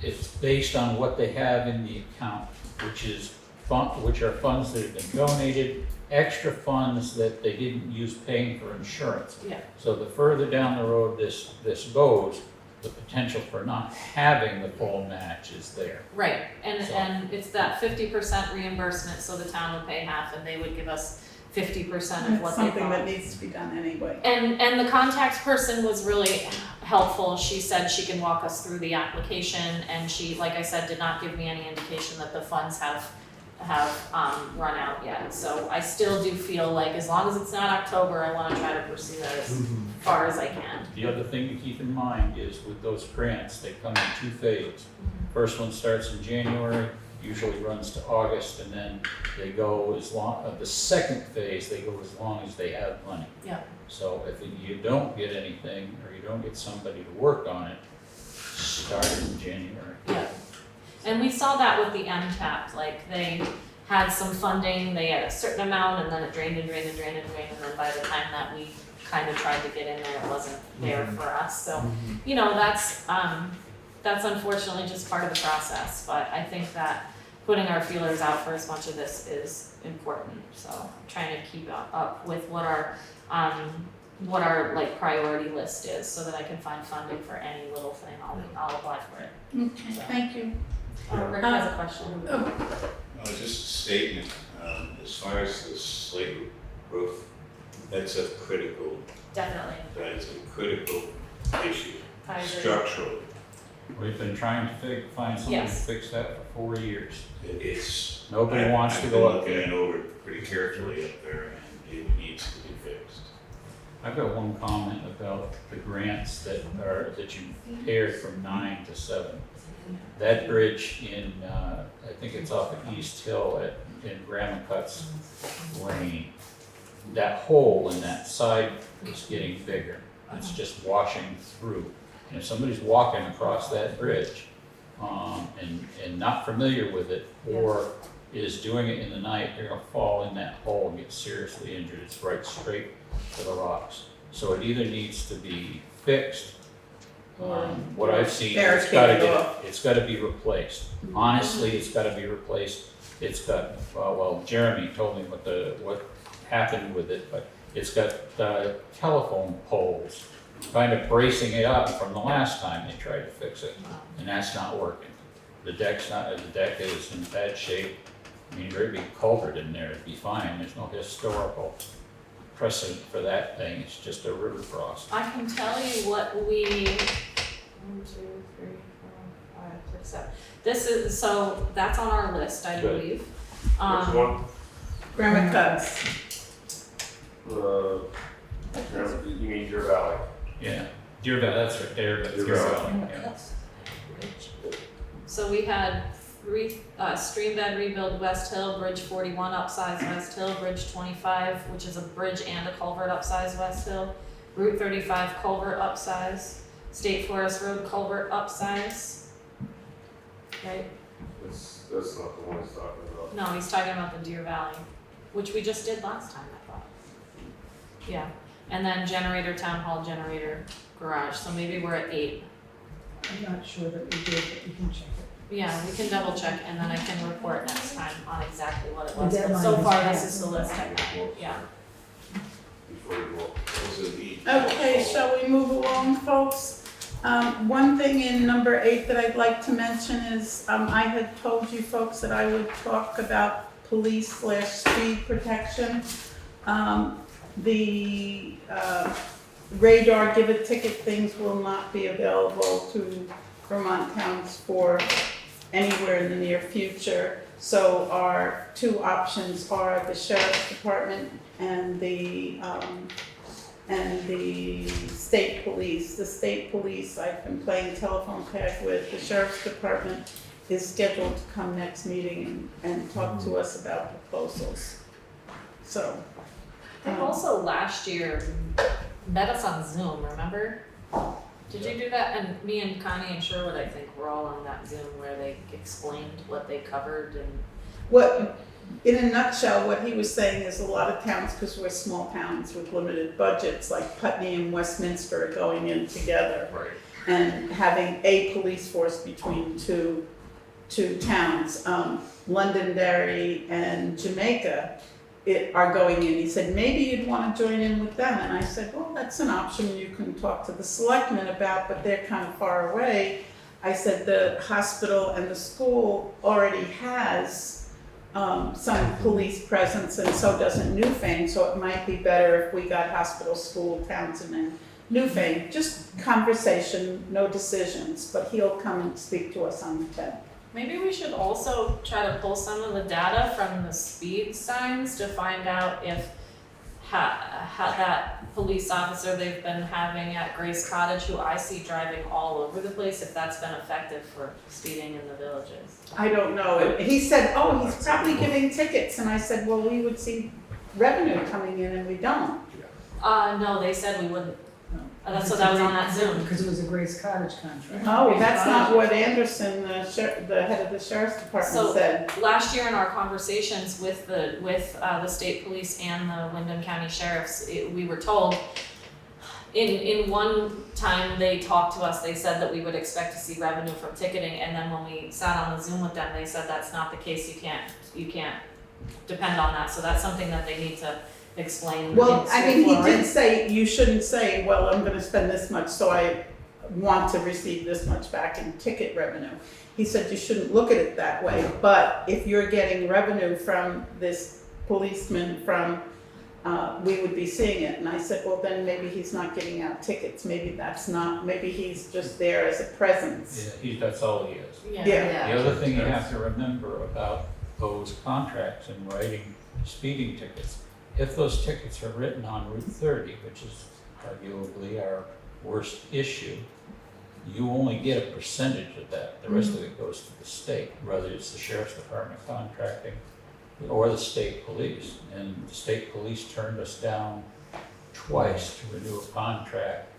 it's based on what they have in the account, which are funds that have been donated, extra funds that they didn't use paying for insurance. Yeah. So the further down the road this goes, the potential for not having the full match is there. Right, and it's that 50% reimbursement, so the town would pay half and they would give us 50% of what It's they bought. something that needs to be done anyway. And the contact person was really helpful. She said she can walk us through the application, and she, like I said, did not give me any indication that the funds have run out yet. So I still do feel like as long as it's not October, I want to try to pursue that as far as I can. The other thing to keep in mind is with those grants, they come in two phases. First one starts in January, usually runs to August, and then they go the second phase, they go as long as they have money. Yeah. So if you don't get anything, or you don't get somebody to work on it, start in January. Yeah. And we saw that with the MTAP, like they had some funding, they had a certain amount, and then it drained, and then by the time that we kind of tried to get in there, it wasn't there for us. So, you know, that's unfortunately just part of the process, but I think that putting our feelers out for as much of this is important. So trying to keep up with what our like priority list is, so that I can find funding for any little thing, I'll apply for it. Okay, thank you. Rick has a question. Just a statement, as far as the slate roof, that's a critical, Definitely. that is a critical issue I agree. structurally. We've been trying to find somebody to Yes. fix that for 4 years. It's. Nobody wants to go up I've been there. looking it over pretty carefully up there, and it needs to be fixed. I've got one comment about the grants that you paired from 9 to 7. That bridge I think it's off of East Hill in Grammacut's Lane, that hole in that side is getting bigger. It's just washing through. And if somebody's walking across that bridge and not familiar with it, or is doing it in the night, they're gonna fall in that hole and get seriously injured. It's right straight to the rocks. So it either needs to be fixed What I've seen, it's gotta Barricaded off. it's gotta be replaced. Honestly, it's gotta be replaced. It's got, well, Jeremy told me what happened with it, but it's got telephone poles kind of bracing it up from the last time they tried to fix it, and that's not working. The deck is in bad shape. I mean, there'd be culvert in there, it'd be fine. There's no historical precedent for that thing. It's just a river cross. I can tell you what we, 1, 2, 3, 4, 5, 6, 7. This is, so that's on our list, I Good. believe. Which one? Grammar cuts. You mean Deer Valley? Yeah, Deer Valley, that's right there, but Deer Deer Valley. Valley, yeah. So we had stream bed rebuild West Hill, Bridge 41 upsize West Hill, Bridge 25, which is a bridge and a culvert upsize West Hill, Route 35 culvert upsize, State Forest Road culvert upsize. Right? That's not the one he's talking about. No, he's talking about the Deer Valley, which we just did last time, I thought. Yeah, and then generator, town hall, generator, garage, so maybe we're at 8. I'm not sure that we did, but we can check it. Yeah, we can double check and then I can report next time on exactly what it was. The But deadline so is far, passed. this is the list I got, yeah. Before you go, those are the. Okay, shall we move along, folks? One thing in number 8 that I'd like to mention is, I had told you folks that I would talk about police/speed protection. The radar give a ticket things will not be available to Vermont towns for anywhere in the near future. So our 2 options are the sheriff's department and the state police. The state police, I've been playing telephone tag with. The sheriff's department is scheduled to come next meeting and talk to us about proposals. So. They also last year met us on Zoom, remember? Did you do that? And me and Connie and Sherwood, I think, were all on that Zoom where they explained what they covered and. What, in a nutshell, what he was saying is a lot of towns, because we're small towns with limited budgets, like Putney and Westminster are going in together. Right. And having a police force between two towns. Londonderry and Jamaica are going in. He said, maybe you'd want to join in with them. And I said, well, that's an option you can talk to the selectmen about, but they're kind of far away. I said, the hospital and the school already has some police presence, and so doesn't Newfane, so it might be better if we got hospital, school, Townsend, and Newfane. Just conversation, no decisions, but he'll come and speak to us on the 10th. Maybe we should also try to pull some of the data from the speed signs to find out if that police officer they've been having at Grace Cottage, who I see driving all over the place, if that's been effective for speeding in the villages. I don't know. He said, oh, he's probably giving tickets, and I said, well, we would see revenue coming in, and we don't. No, they said we wouldn't. So that was on that Zoom. Because it was a Grace Cottage contract. Oh, that's not what Anderson, the head of the sheriff's department So said. last year in our conversations with the state police and the Wyndham County sheriffs, we were told, in one time they talked to us, they said that we would expect to see revenue from ticketing, and then when we sat on the Zoom with them, they said that's not the case, you can't depend on that, so that's something that they need to explain. Well, I mean, he straightforward. did say, you shouldn't say, well, I'm gonna spend this much, so I want to receive this much back in ticket revenue. He said you shouldn't look at it that way, but if you're getting revenue from this policeman we would be seeing it. And I said, well, then maybe he's not giving out tickets, maybe he's just there as a presence. Yeah, that's all he is. Yeah. The other thing you have to remember about those contracts and writing speeding tickets, if those tickets are written on Route 30, which is arguably our worst issue, you only get a percentage of that. The rest of it goes to the state, whether it's the sheriff's department contracting or the state police. And the state police turned us down twice to renew a contract,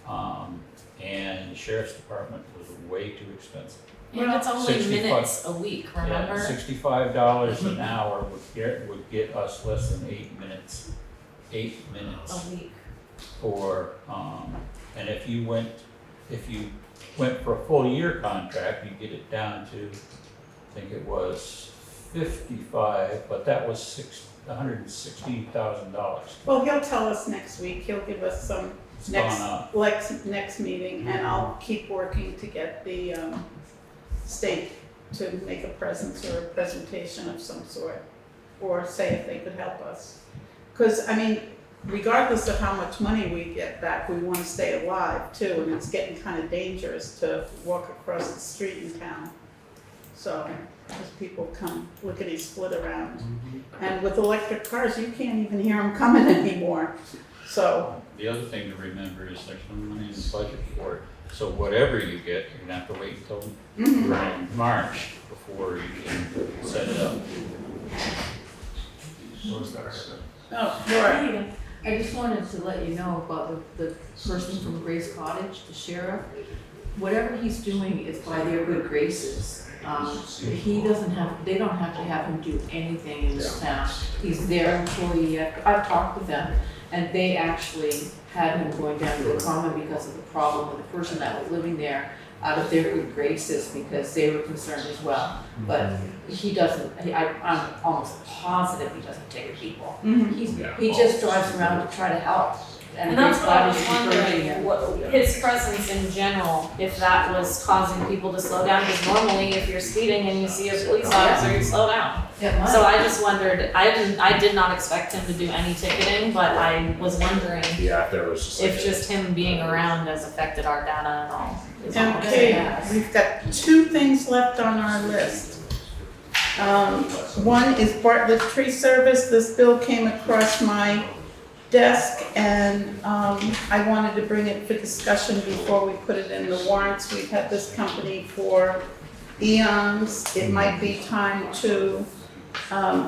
and the sheriff's department was way too expensive. And it's only 65 minutes a week, remember? Yeah, $65 an hour would get us less than 8 minutes. 8 minutes A week. for, and if you went if you went for a full year contract, you get it down to, I think it was 55, but that was $116,000. Well, he'll tell us next week, he'll give us some It's gone up. next meeting, and I'll keep working to get the state to make a presence or a presentation of some sort, or say if they could help us. Because, I mean, regardless of how much money we get back, we want to stay alive too, and it's getting kind of dangerous to walk across the street in town. So, as people come lickety-split around. And with electric cars, you can't even hear them coming anymore, so. The other thing to remember is there's no money in the budget for it. So whatever you get, you're gonna have to wait until around March before you can set it up. What was that? Oh, Laura. Anyway, I just wanted to let you know about the person from Grace Cottage, the sheriff. Whatever he's doing is by their good graces. He doesn't have, they don't have to have him do anything in this town. He's their employee. I've talked with them, and they actually had him going down to the common because of the problem with the person that was living there, out of their good graces, because they were concerned as well. But he doesn't, I'm almost positive he doesn't take people. He just drives around to try to help. And that's what I was Grace Cottage is encouraging him. wondering, what, his presence in general, if that was causing people to slow down, because normally if you're speeding and you see a police officer, you slow down. It might. So I just wondered, I did not expect him to do any ticketing, but I was wondering Yeah, if there was just like. if just him being around has affected our data and all. Is all I'm Okay, saying. we've got 2 things left on our list. One is Bartlett Tree Service. This bill came across my desk, and I wanted to bring it for discussion before we put it in the warrants. We've had this company for eons. It might be time to,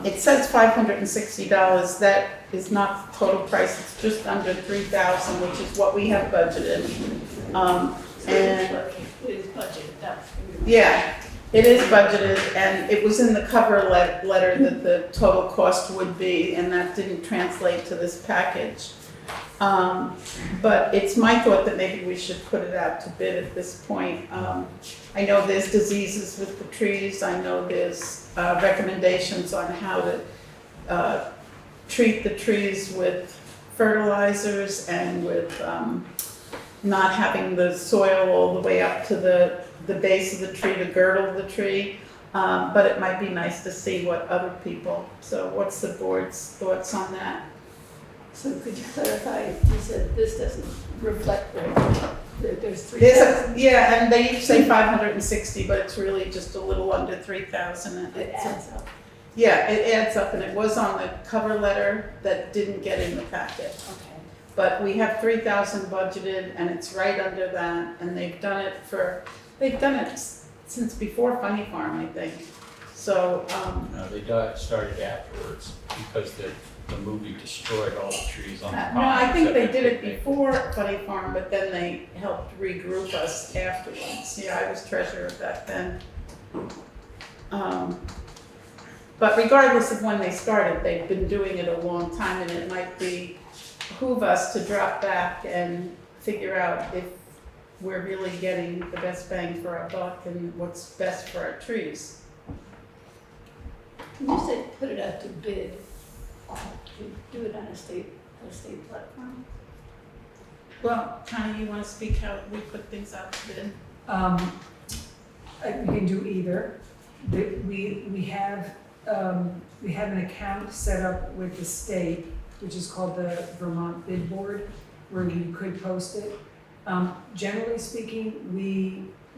it says $560. That is not the total price. It's just under $3,000, which is what we have budgeted. And It is budgeted, that. yeah, it is budgeted, and it was in the cover letter that the total cost would be, and that didn't translate to this package. But it's my thought that maybe we should put it out to bid at this point. I know there's diseases with the trees, I know there's recommendations on how to treat the trees with fertilizers and with not having the soil all the way up to the base of the tree to girdle the tree, but it might be nice to see what other people, so what's the board's thoughts on that? So could you clarify, you said this doesn't reflect there's 3,000? Yeah, and they each say 560, but it's really just a little under 3,000. And It adds up. yeah, it adds up, and it was on the cover letter that didn't get in the packet. Okay. But we have 3,000 budgeted, and it's right under that, and they've done it since before Funny Farm, I think. So, No, they started afterwards because the movie destroyed all the trees on the pond. no, I think they except did it they- before Funny Farm, but then they helped regroup us afterwards. Yeah, I was treasurer back then. But regardless of when they started, they've been doing it a long time, and it might behoove us to drop back and figure out if we're really getting the best bang for our buck and what's best for our trees. When you say put it out to bid, you do it on a state platform? Well, Connie, you want to speak how we put things out to bid? We can do either. We have an account set up with the state, which is called the Vermont Bid Board, where you could post it. Generally speaking,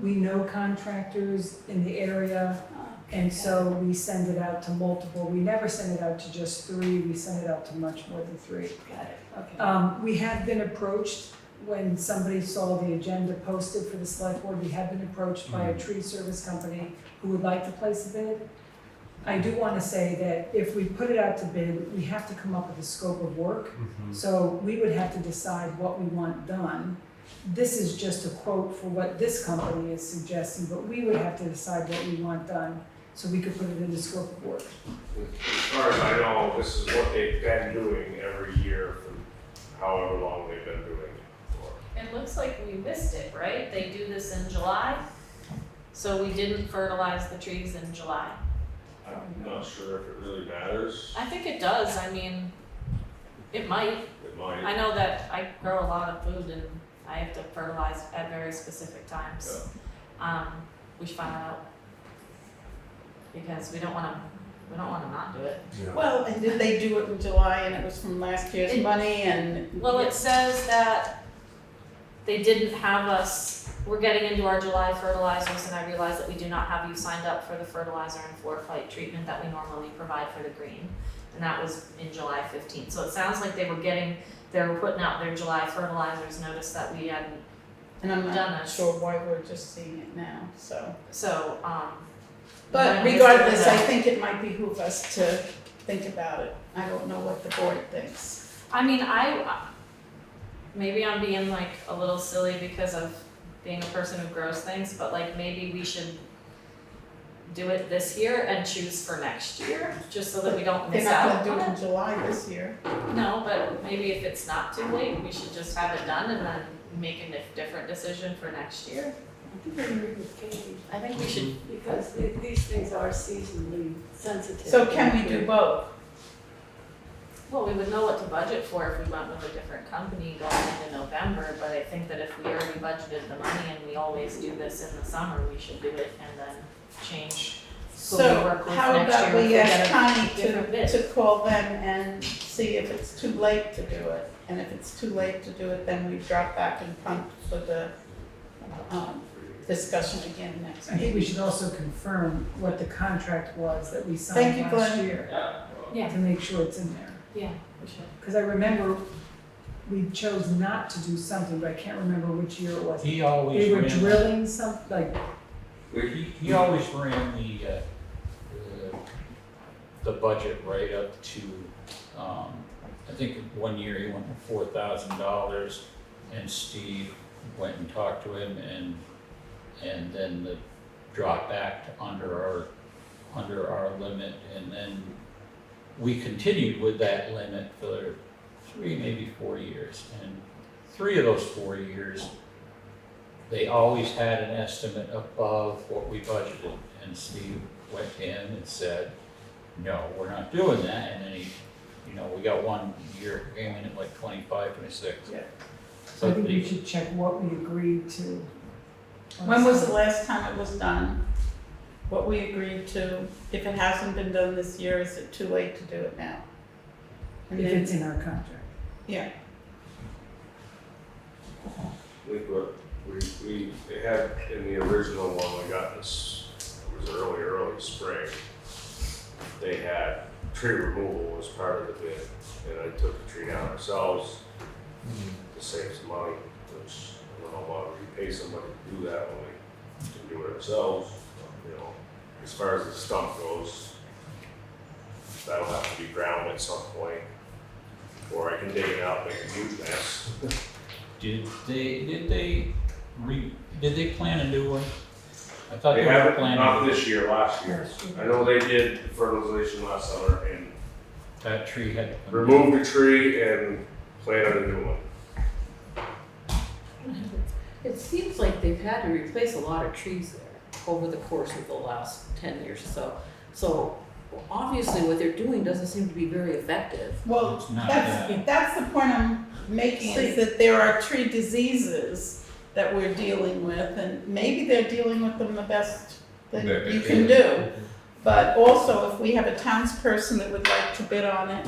we know contractors in the area, and so we send it out to multiple. We never send it out to just 3, we send it out to much more than 3. Got it, okay. We have been approached when somebody saw the agenda posted for the select board. We have been approached by a tree service company who would like to place a bid. I do want to say that if we put it out to bid, we have to come up with a scope of work. So we would have to decide what we want done. This is just a quote for what this company is suggesting, but we would have to decide what we want done so we could put it in the scope of work. As far as I know, this is what they've been doing every year for however long they've been doing it for. It looks like we missed it, right? They do this in July, so we didn't fertilize the trees in July. I'm not sure if it really matters. I think it does, I mean, it might. It might. I know that I grow a lot of food and I have to fertilize at very specific times. We should find out. Because we don't wanna not do it. Well, and did they do it in July and it was from last year's money and? Well, it says that they didn't have us, we're getting into our July fertilizers and I realize that we do not have you signed up for the fertilizer and floor fight treatment that we normally provide for the green. And that was in July 15th. So it sounds like they were putting out their July fertilizers, noticed that we hadn't And I'm done not this. sure why we're just seeing it now, so. So, But when is regardless, it I that- think it might behoove us to think about it. I don't know what the board thinks. I mean, maybe I'm being like a little silly because of being a person who grows things, but like maybe we should do it this year and choose for next year, just so that we don't They're miss not out gonna do on it in July this year. No, but maybe if it's not too late, we should just have it done and then make a different decision for next year. I think I agree with Katie, I think we should, because these things are seasonally sensitive. So can we do both? well, we would know what to budget for if we went with a different company going into November, but I think that if we already budgeted the money and we always do this in the summer, we should do it and then change who we So work with how next about year if we we ask get a Connie different bid. to call them and see if it's too late to do it? And if it's too late to do it, then we drop back and punt for the discussion again next I think we week. should also confirm what the contract was that we Thank signed you, last Glenn. year, Yeah, to make sure it's in there. yeah, we should. Because I remember we chose not to do something, but I can't remember which year it was. He always They were ran, drilling some, like, he always ran the budget right up to, I think one year he went to $4,000 and Steve went and talked to him and then the drop back to under our limit, and then we continued with that limit for 3, maybe 4 years, and 3 of those 4 years, they always had an estimate above what we budgeted, and Steve went in and said, no, we're not doing that, and then he, we got 1 year, came in at like 25, 26. Yeah. So I think we the- should check what we agreed to. When was the last time it was done? What we agreed to? If it hasn't been done this year, is it too late to do it now? And If then- it's in our contract. Yeah, They had in the original one we got this, it was early spring. They had tree removal was part of the bid, and I took the tree down ourselves to save some money, which I don't know why we pay somebody to do that when we can do it ourselves. As far as the stump goes, that'll have to be ground at some point, or I can dig it out, make a huge mess. Did they plan a new one? I thought They they were haven't, planning. not this year, last year. I know they did fertilization last summer and That tree had to come down. removed the tree and planted a new one. It seems like they've had to replace a lot of trees there over the course of the last 10 years or so. So obviously what they're doing doesn't seem to be very effective. well, It's not that's the point I'm making, is that there are tree diseases that we're dealing with, and maybe they're dealing with them the best that you can do. But also, if we have a townsperson that would like to bid on it,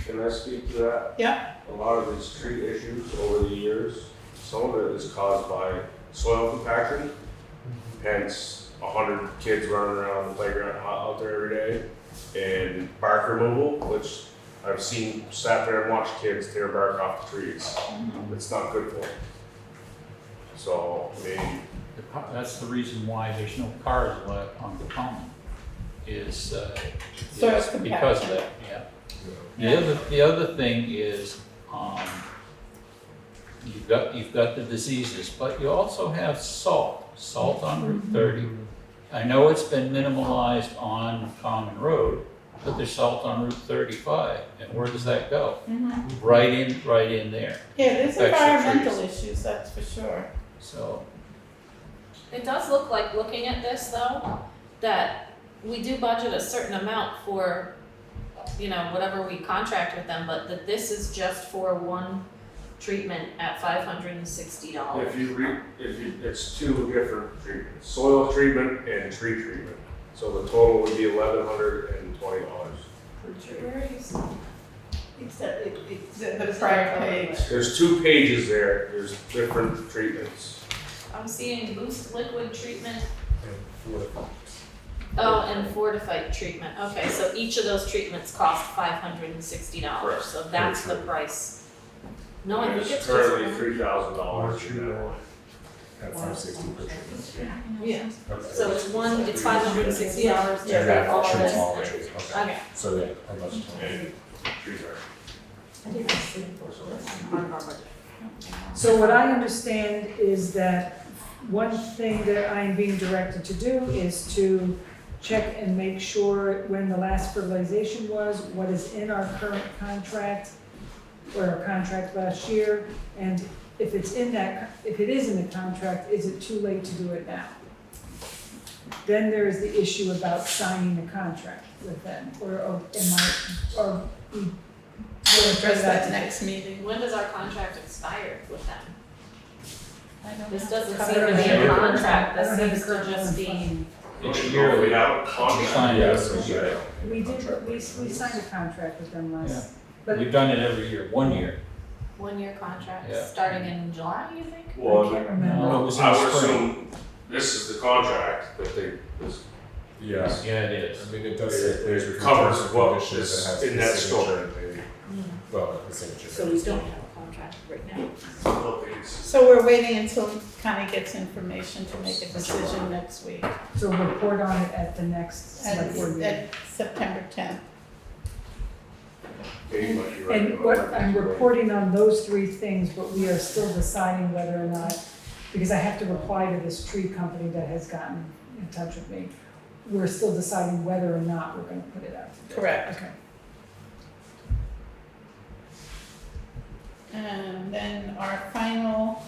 Can I speak to that? Yeah. A lot of these tree issues over the years, some of it is caused by soil compaction. Hence, 100 kids running around the playground out there every day. And bark removal, which I've sat there and watched kids tear bark off the trees. It's not good for them. So, I mean, That's the reason why there's no cars left on the common, is Soil because of compaction. that, yeah. The other thing is, you've got the diseases, but you also have salt on Route 30. I know it's been minimalized on Common Road, put their salt on Route 35, and where does that go? Mhm. Right in there. Yeah, there's Affects the environmental trees. issues, that's for sure. So, It does look like, looking at this though, that we do budget a certain amount for, you know, whatever we contract with them, but that this is just for one treatment at $560. It's two different treatments, soil treatment and tree treatment. So the total would be $1,120. Where is, The prior page. There's 2 pages there, there's different treatments. I'm seeing boost liquid treatment, And oh, and fortified treatment, okay, so each of those treatments cost $560, Correct. so that's the price. No, I think There's it's just currently one. $3,000 in that line. at 560 per treatment. Yeah. Okay. So it's one, it's $560 to And that all of treats this. all the trees, okay. Okay. So yeah, how much? And trees are. So what I understand is that one thing that I am being directed to do is to check and make sure when the last fertilization was, what is in our current contract, or our contract last year, and if it's in that, if it is in the contract, is it too late to do it now? Then there is the issue about signing the contract with them, or we We'll address that next meeting. When does our contract expire with them? I don't This know. doesn't I seem don't to be have a the- contract, I don't this have the seems to current just one be, in It's yearly. We have a we contract. signed it Yes, every yeah. year. We did, we signed a contract with them last, but We've done it every year, 1 year. one-year contract, Yeah. starting in July, you think? I Well, can't No, remember. it was in I the would spring. assume this is the contract that they, this Yeah. Yeah, it is. I mean, it does say there's It covers terms and what conditions is that has in the that signature store. and they- Well, the signature. So we don't have a contract right now. So we're waiting until Connie gets information to make a decision next week, So report on it at the next select board meeting. at September 10th. They might be right And about what, that. I'm reporting on those 3 things, but we are still deciding whether or not, because I have to reply to this tree company that has gotten in touch with me. We're still deciding whether or not we're gonna put it out. to bid. Correct. Okay. And then our final,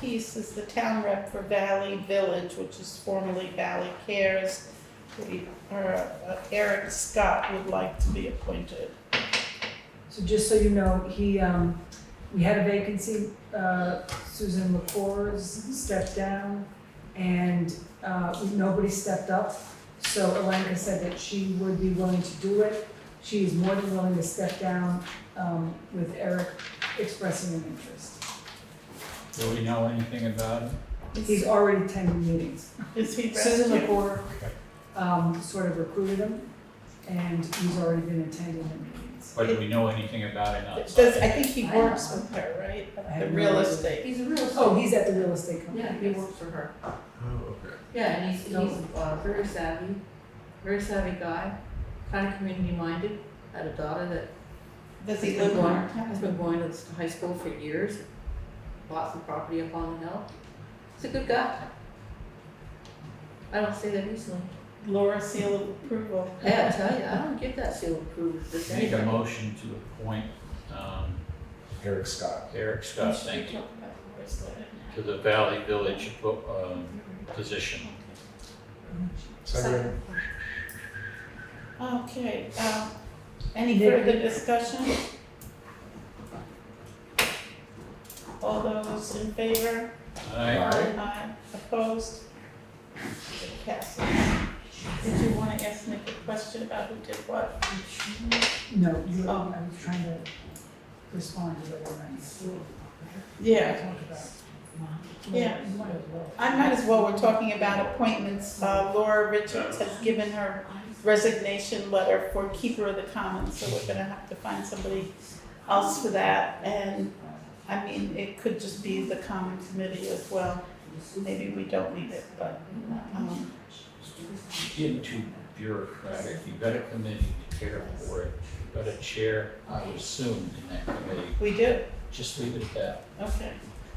piece is the town rep for Valley Village, which is formerly Valley Cares. Eric Scott would like to be appointed. So just so you know, we had a vacancy, Susan McCord stepped down, and nobody stepped up. So Alenka said that she would be willing to do it. She is more than willing to step down, with Eric expressing an interest. Do we know anything about it? He's already attended meetings. Is he Susan rescued? McCord, sort of recruited him, and he's already been attending the meetings. Or do we know anything about it outside? Does, I think he works with her, right? I The have no real idea. estate. He's a real estate. Oh, he's at the real estate company. Yeah, he works for her. Oh, okay. Yeah, and he's very savvy guy, kind of community minded. Had a daughter that Does has he been live in going, our has town? been going to high school for years. Bought some property up on the hill. He's a good guy. I don't say that easily. Laura seal of approval. Yeah, I tell you, I don't give that seal of approval to this Make a anybody. motion to appoint Eric Scott. Eric Scott, thank you, to the Valley Village position. Second. Okay, any further discussion? All those in favor? Aye. Aye. Opposed? It passes. Did you want to ask Nick a question about who did what? No, Oh. I was trying to respond to whatever I Yeah, talked about. Yeah. You might as well. I might as well, we're talking about appointments. Laura Richards has given her resignation letter for Keeper of the Commons, so we're gonna have to find somebody else for that. And, I mean, it could just be the Common Committee as well. Maybe we don't need it, but, Getting too bureaucratic, you've got a committee to care for it, you've got a chair, I would assume, in that committee, we do. just leave it at that. Okay.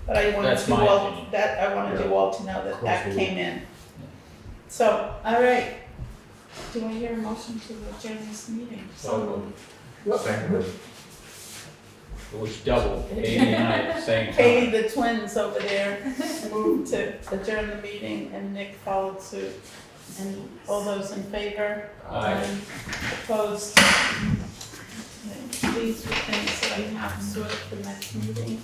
But I wanted That's you my all, opinion. that, I wanted you all to know that Of that course. came in. So, all right. Do I hear a motion to adjourn this meeting? So Second. it was double, Katie and I at the same Katie, time. the twins over there, moved to adjourn the meeting, and Nick followed suit. And all those in favor? Aye. Opposed? These are things that I have sort of for next meeting.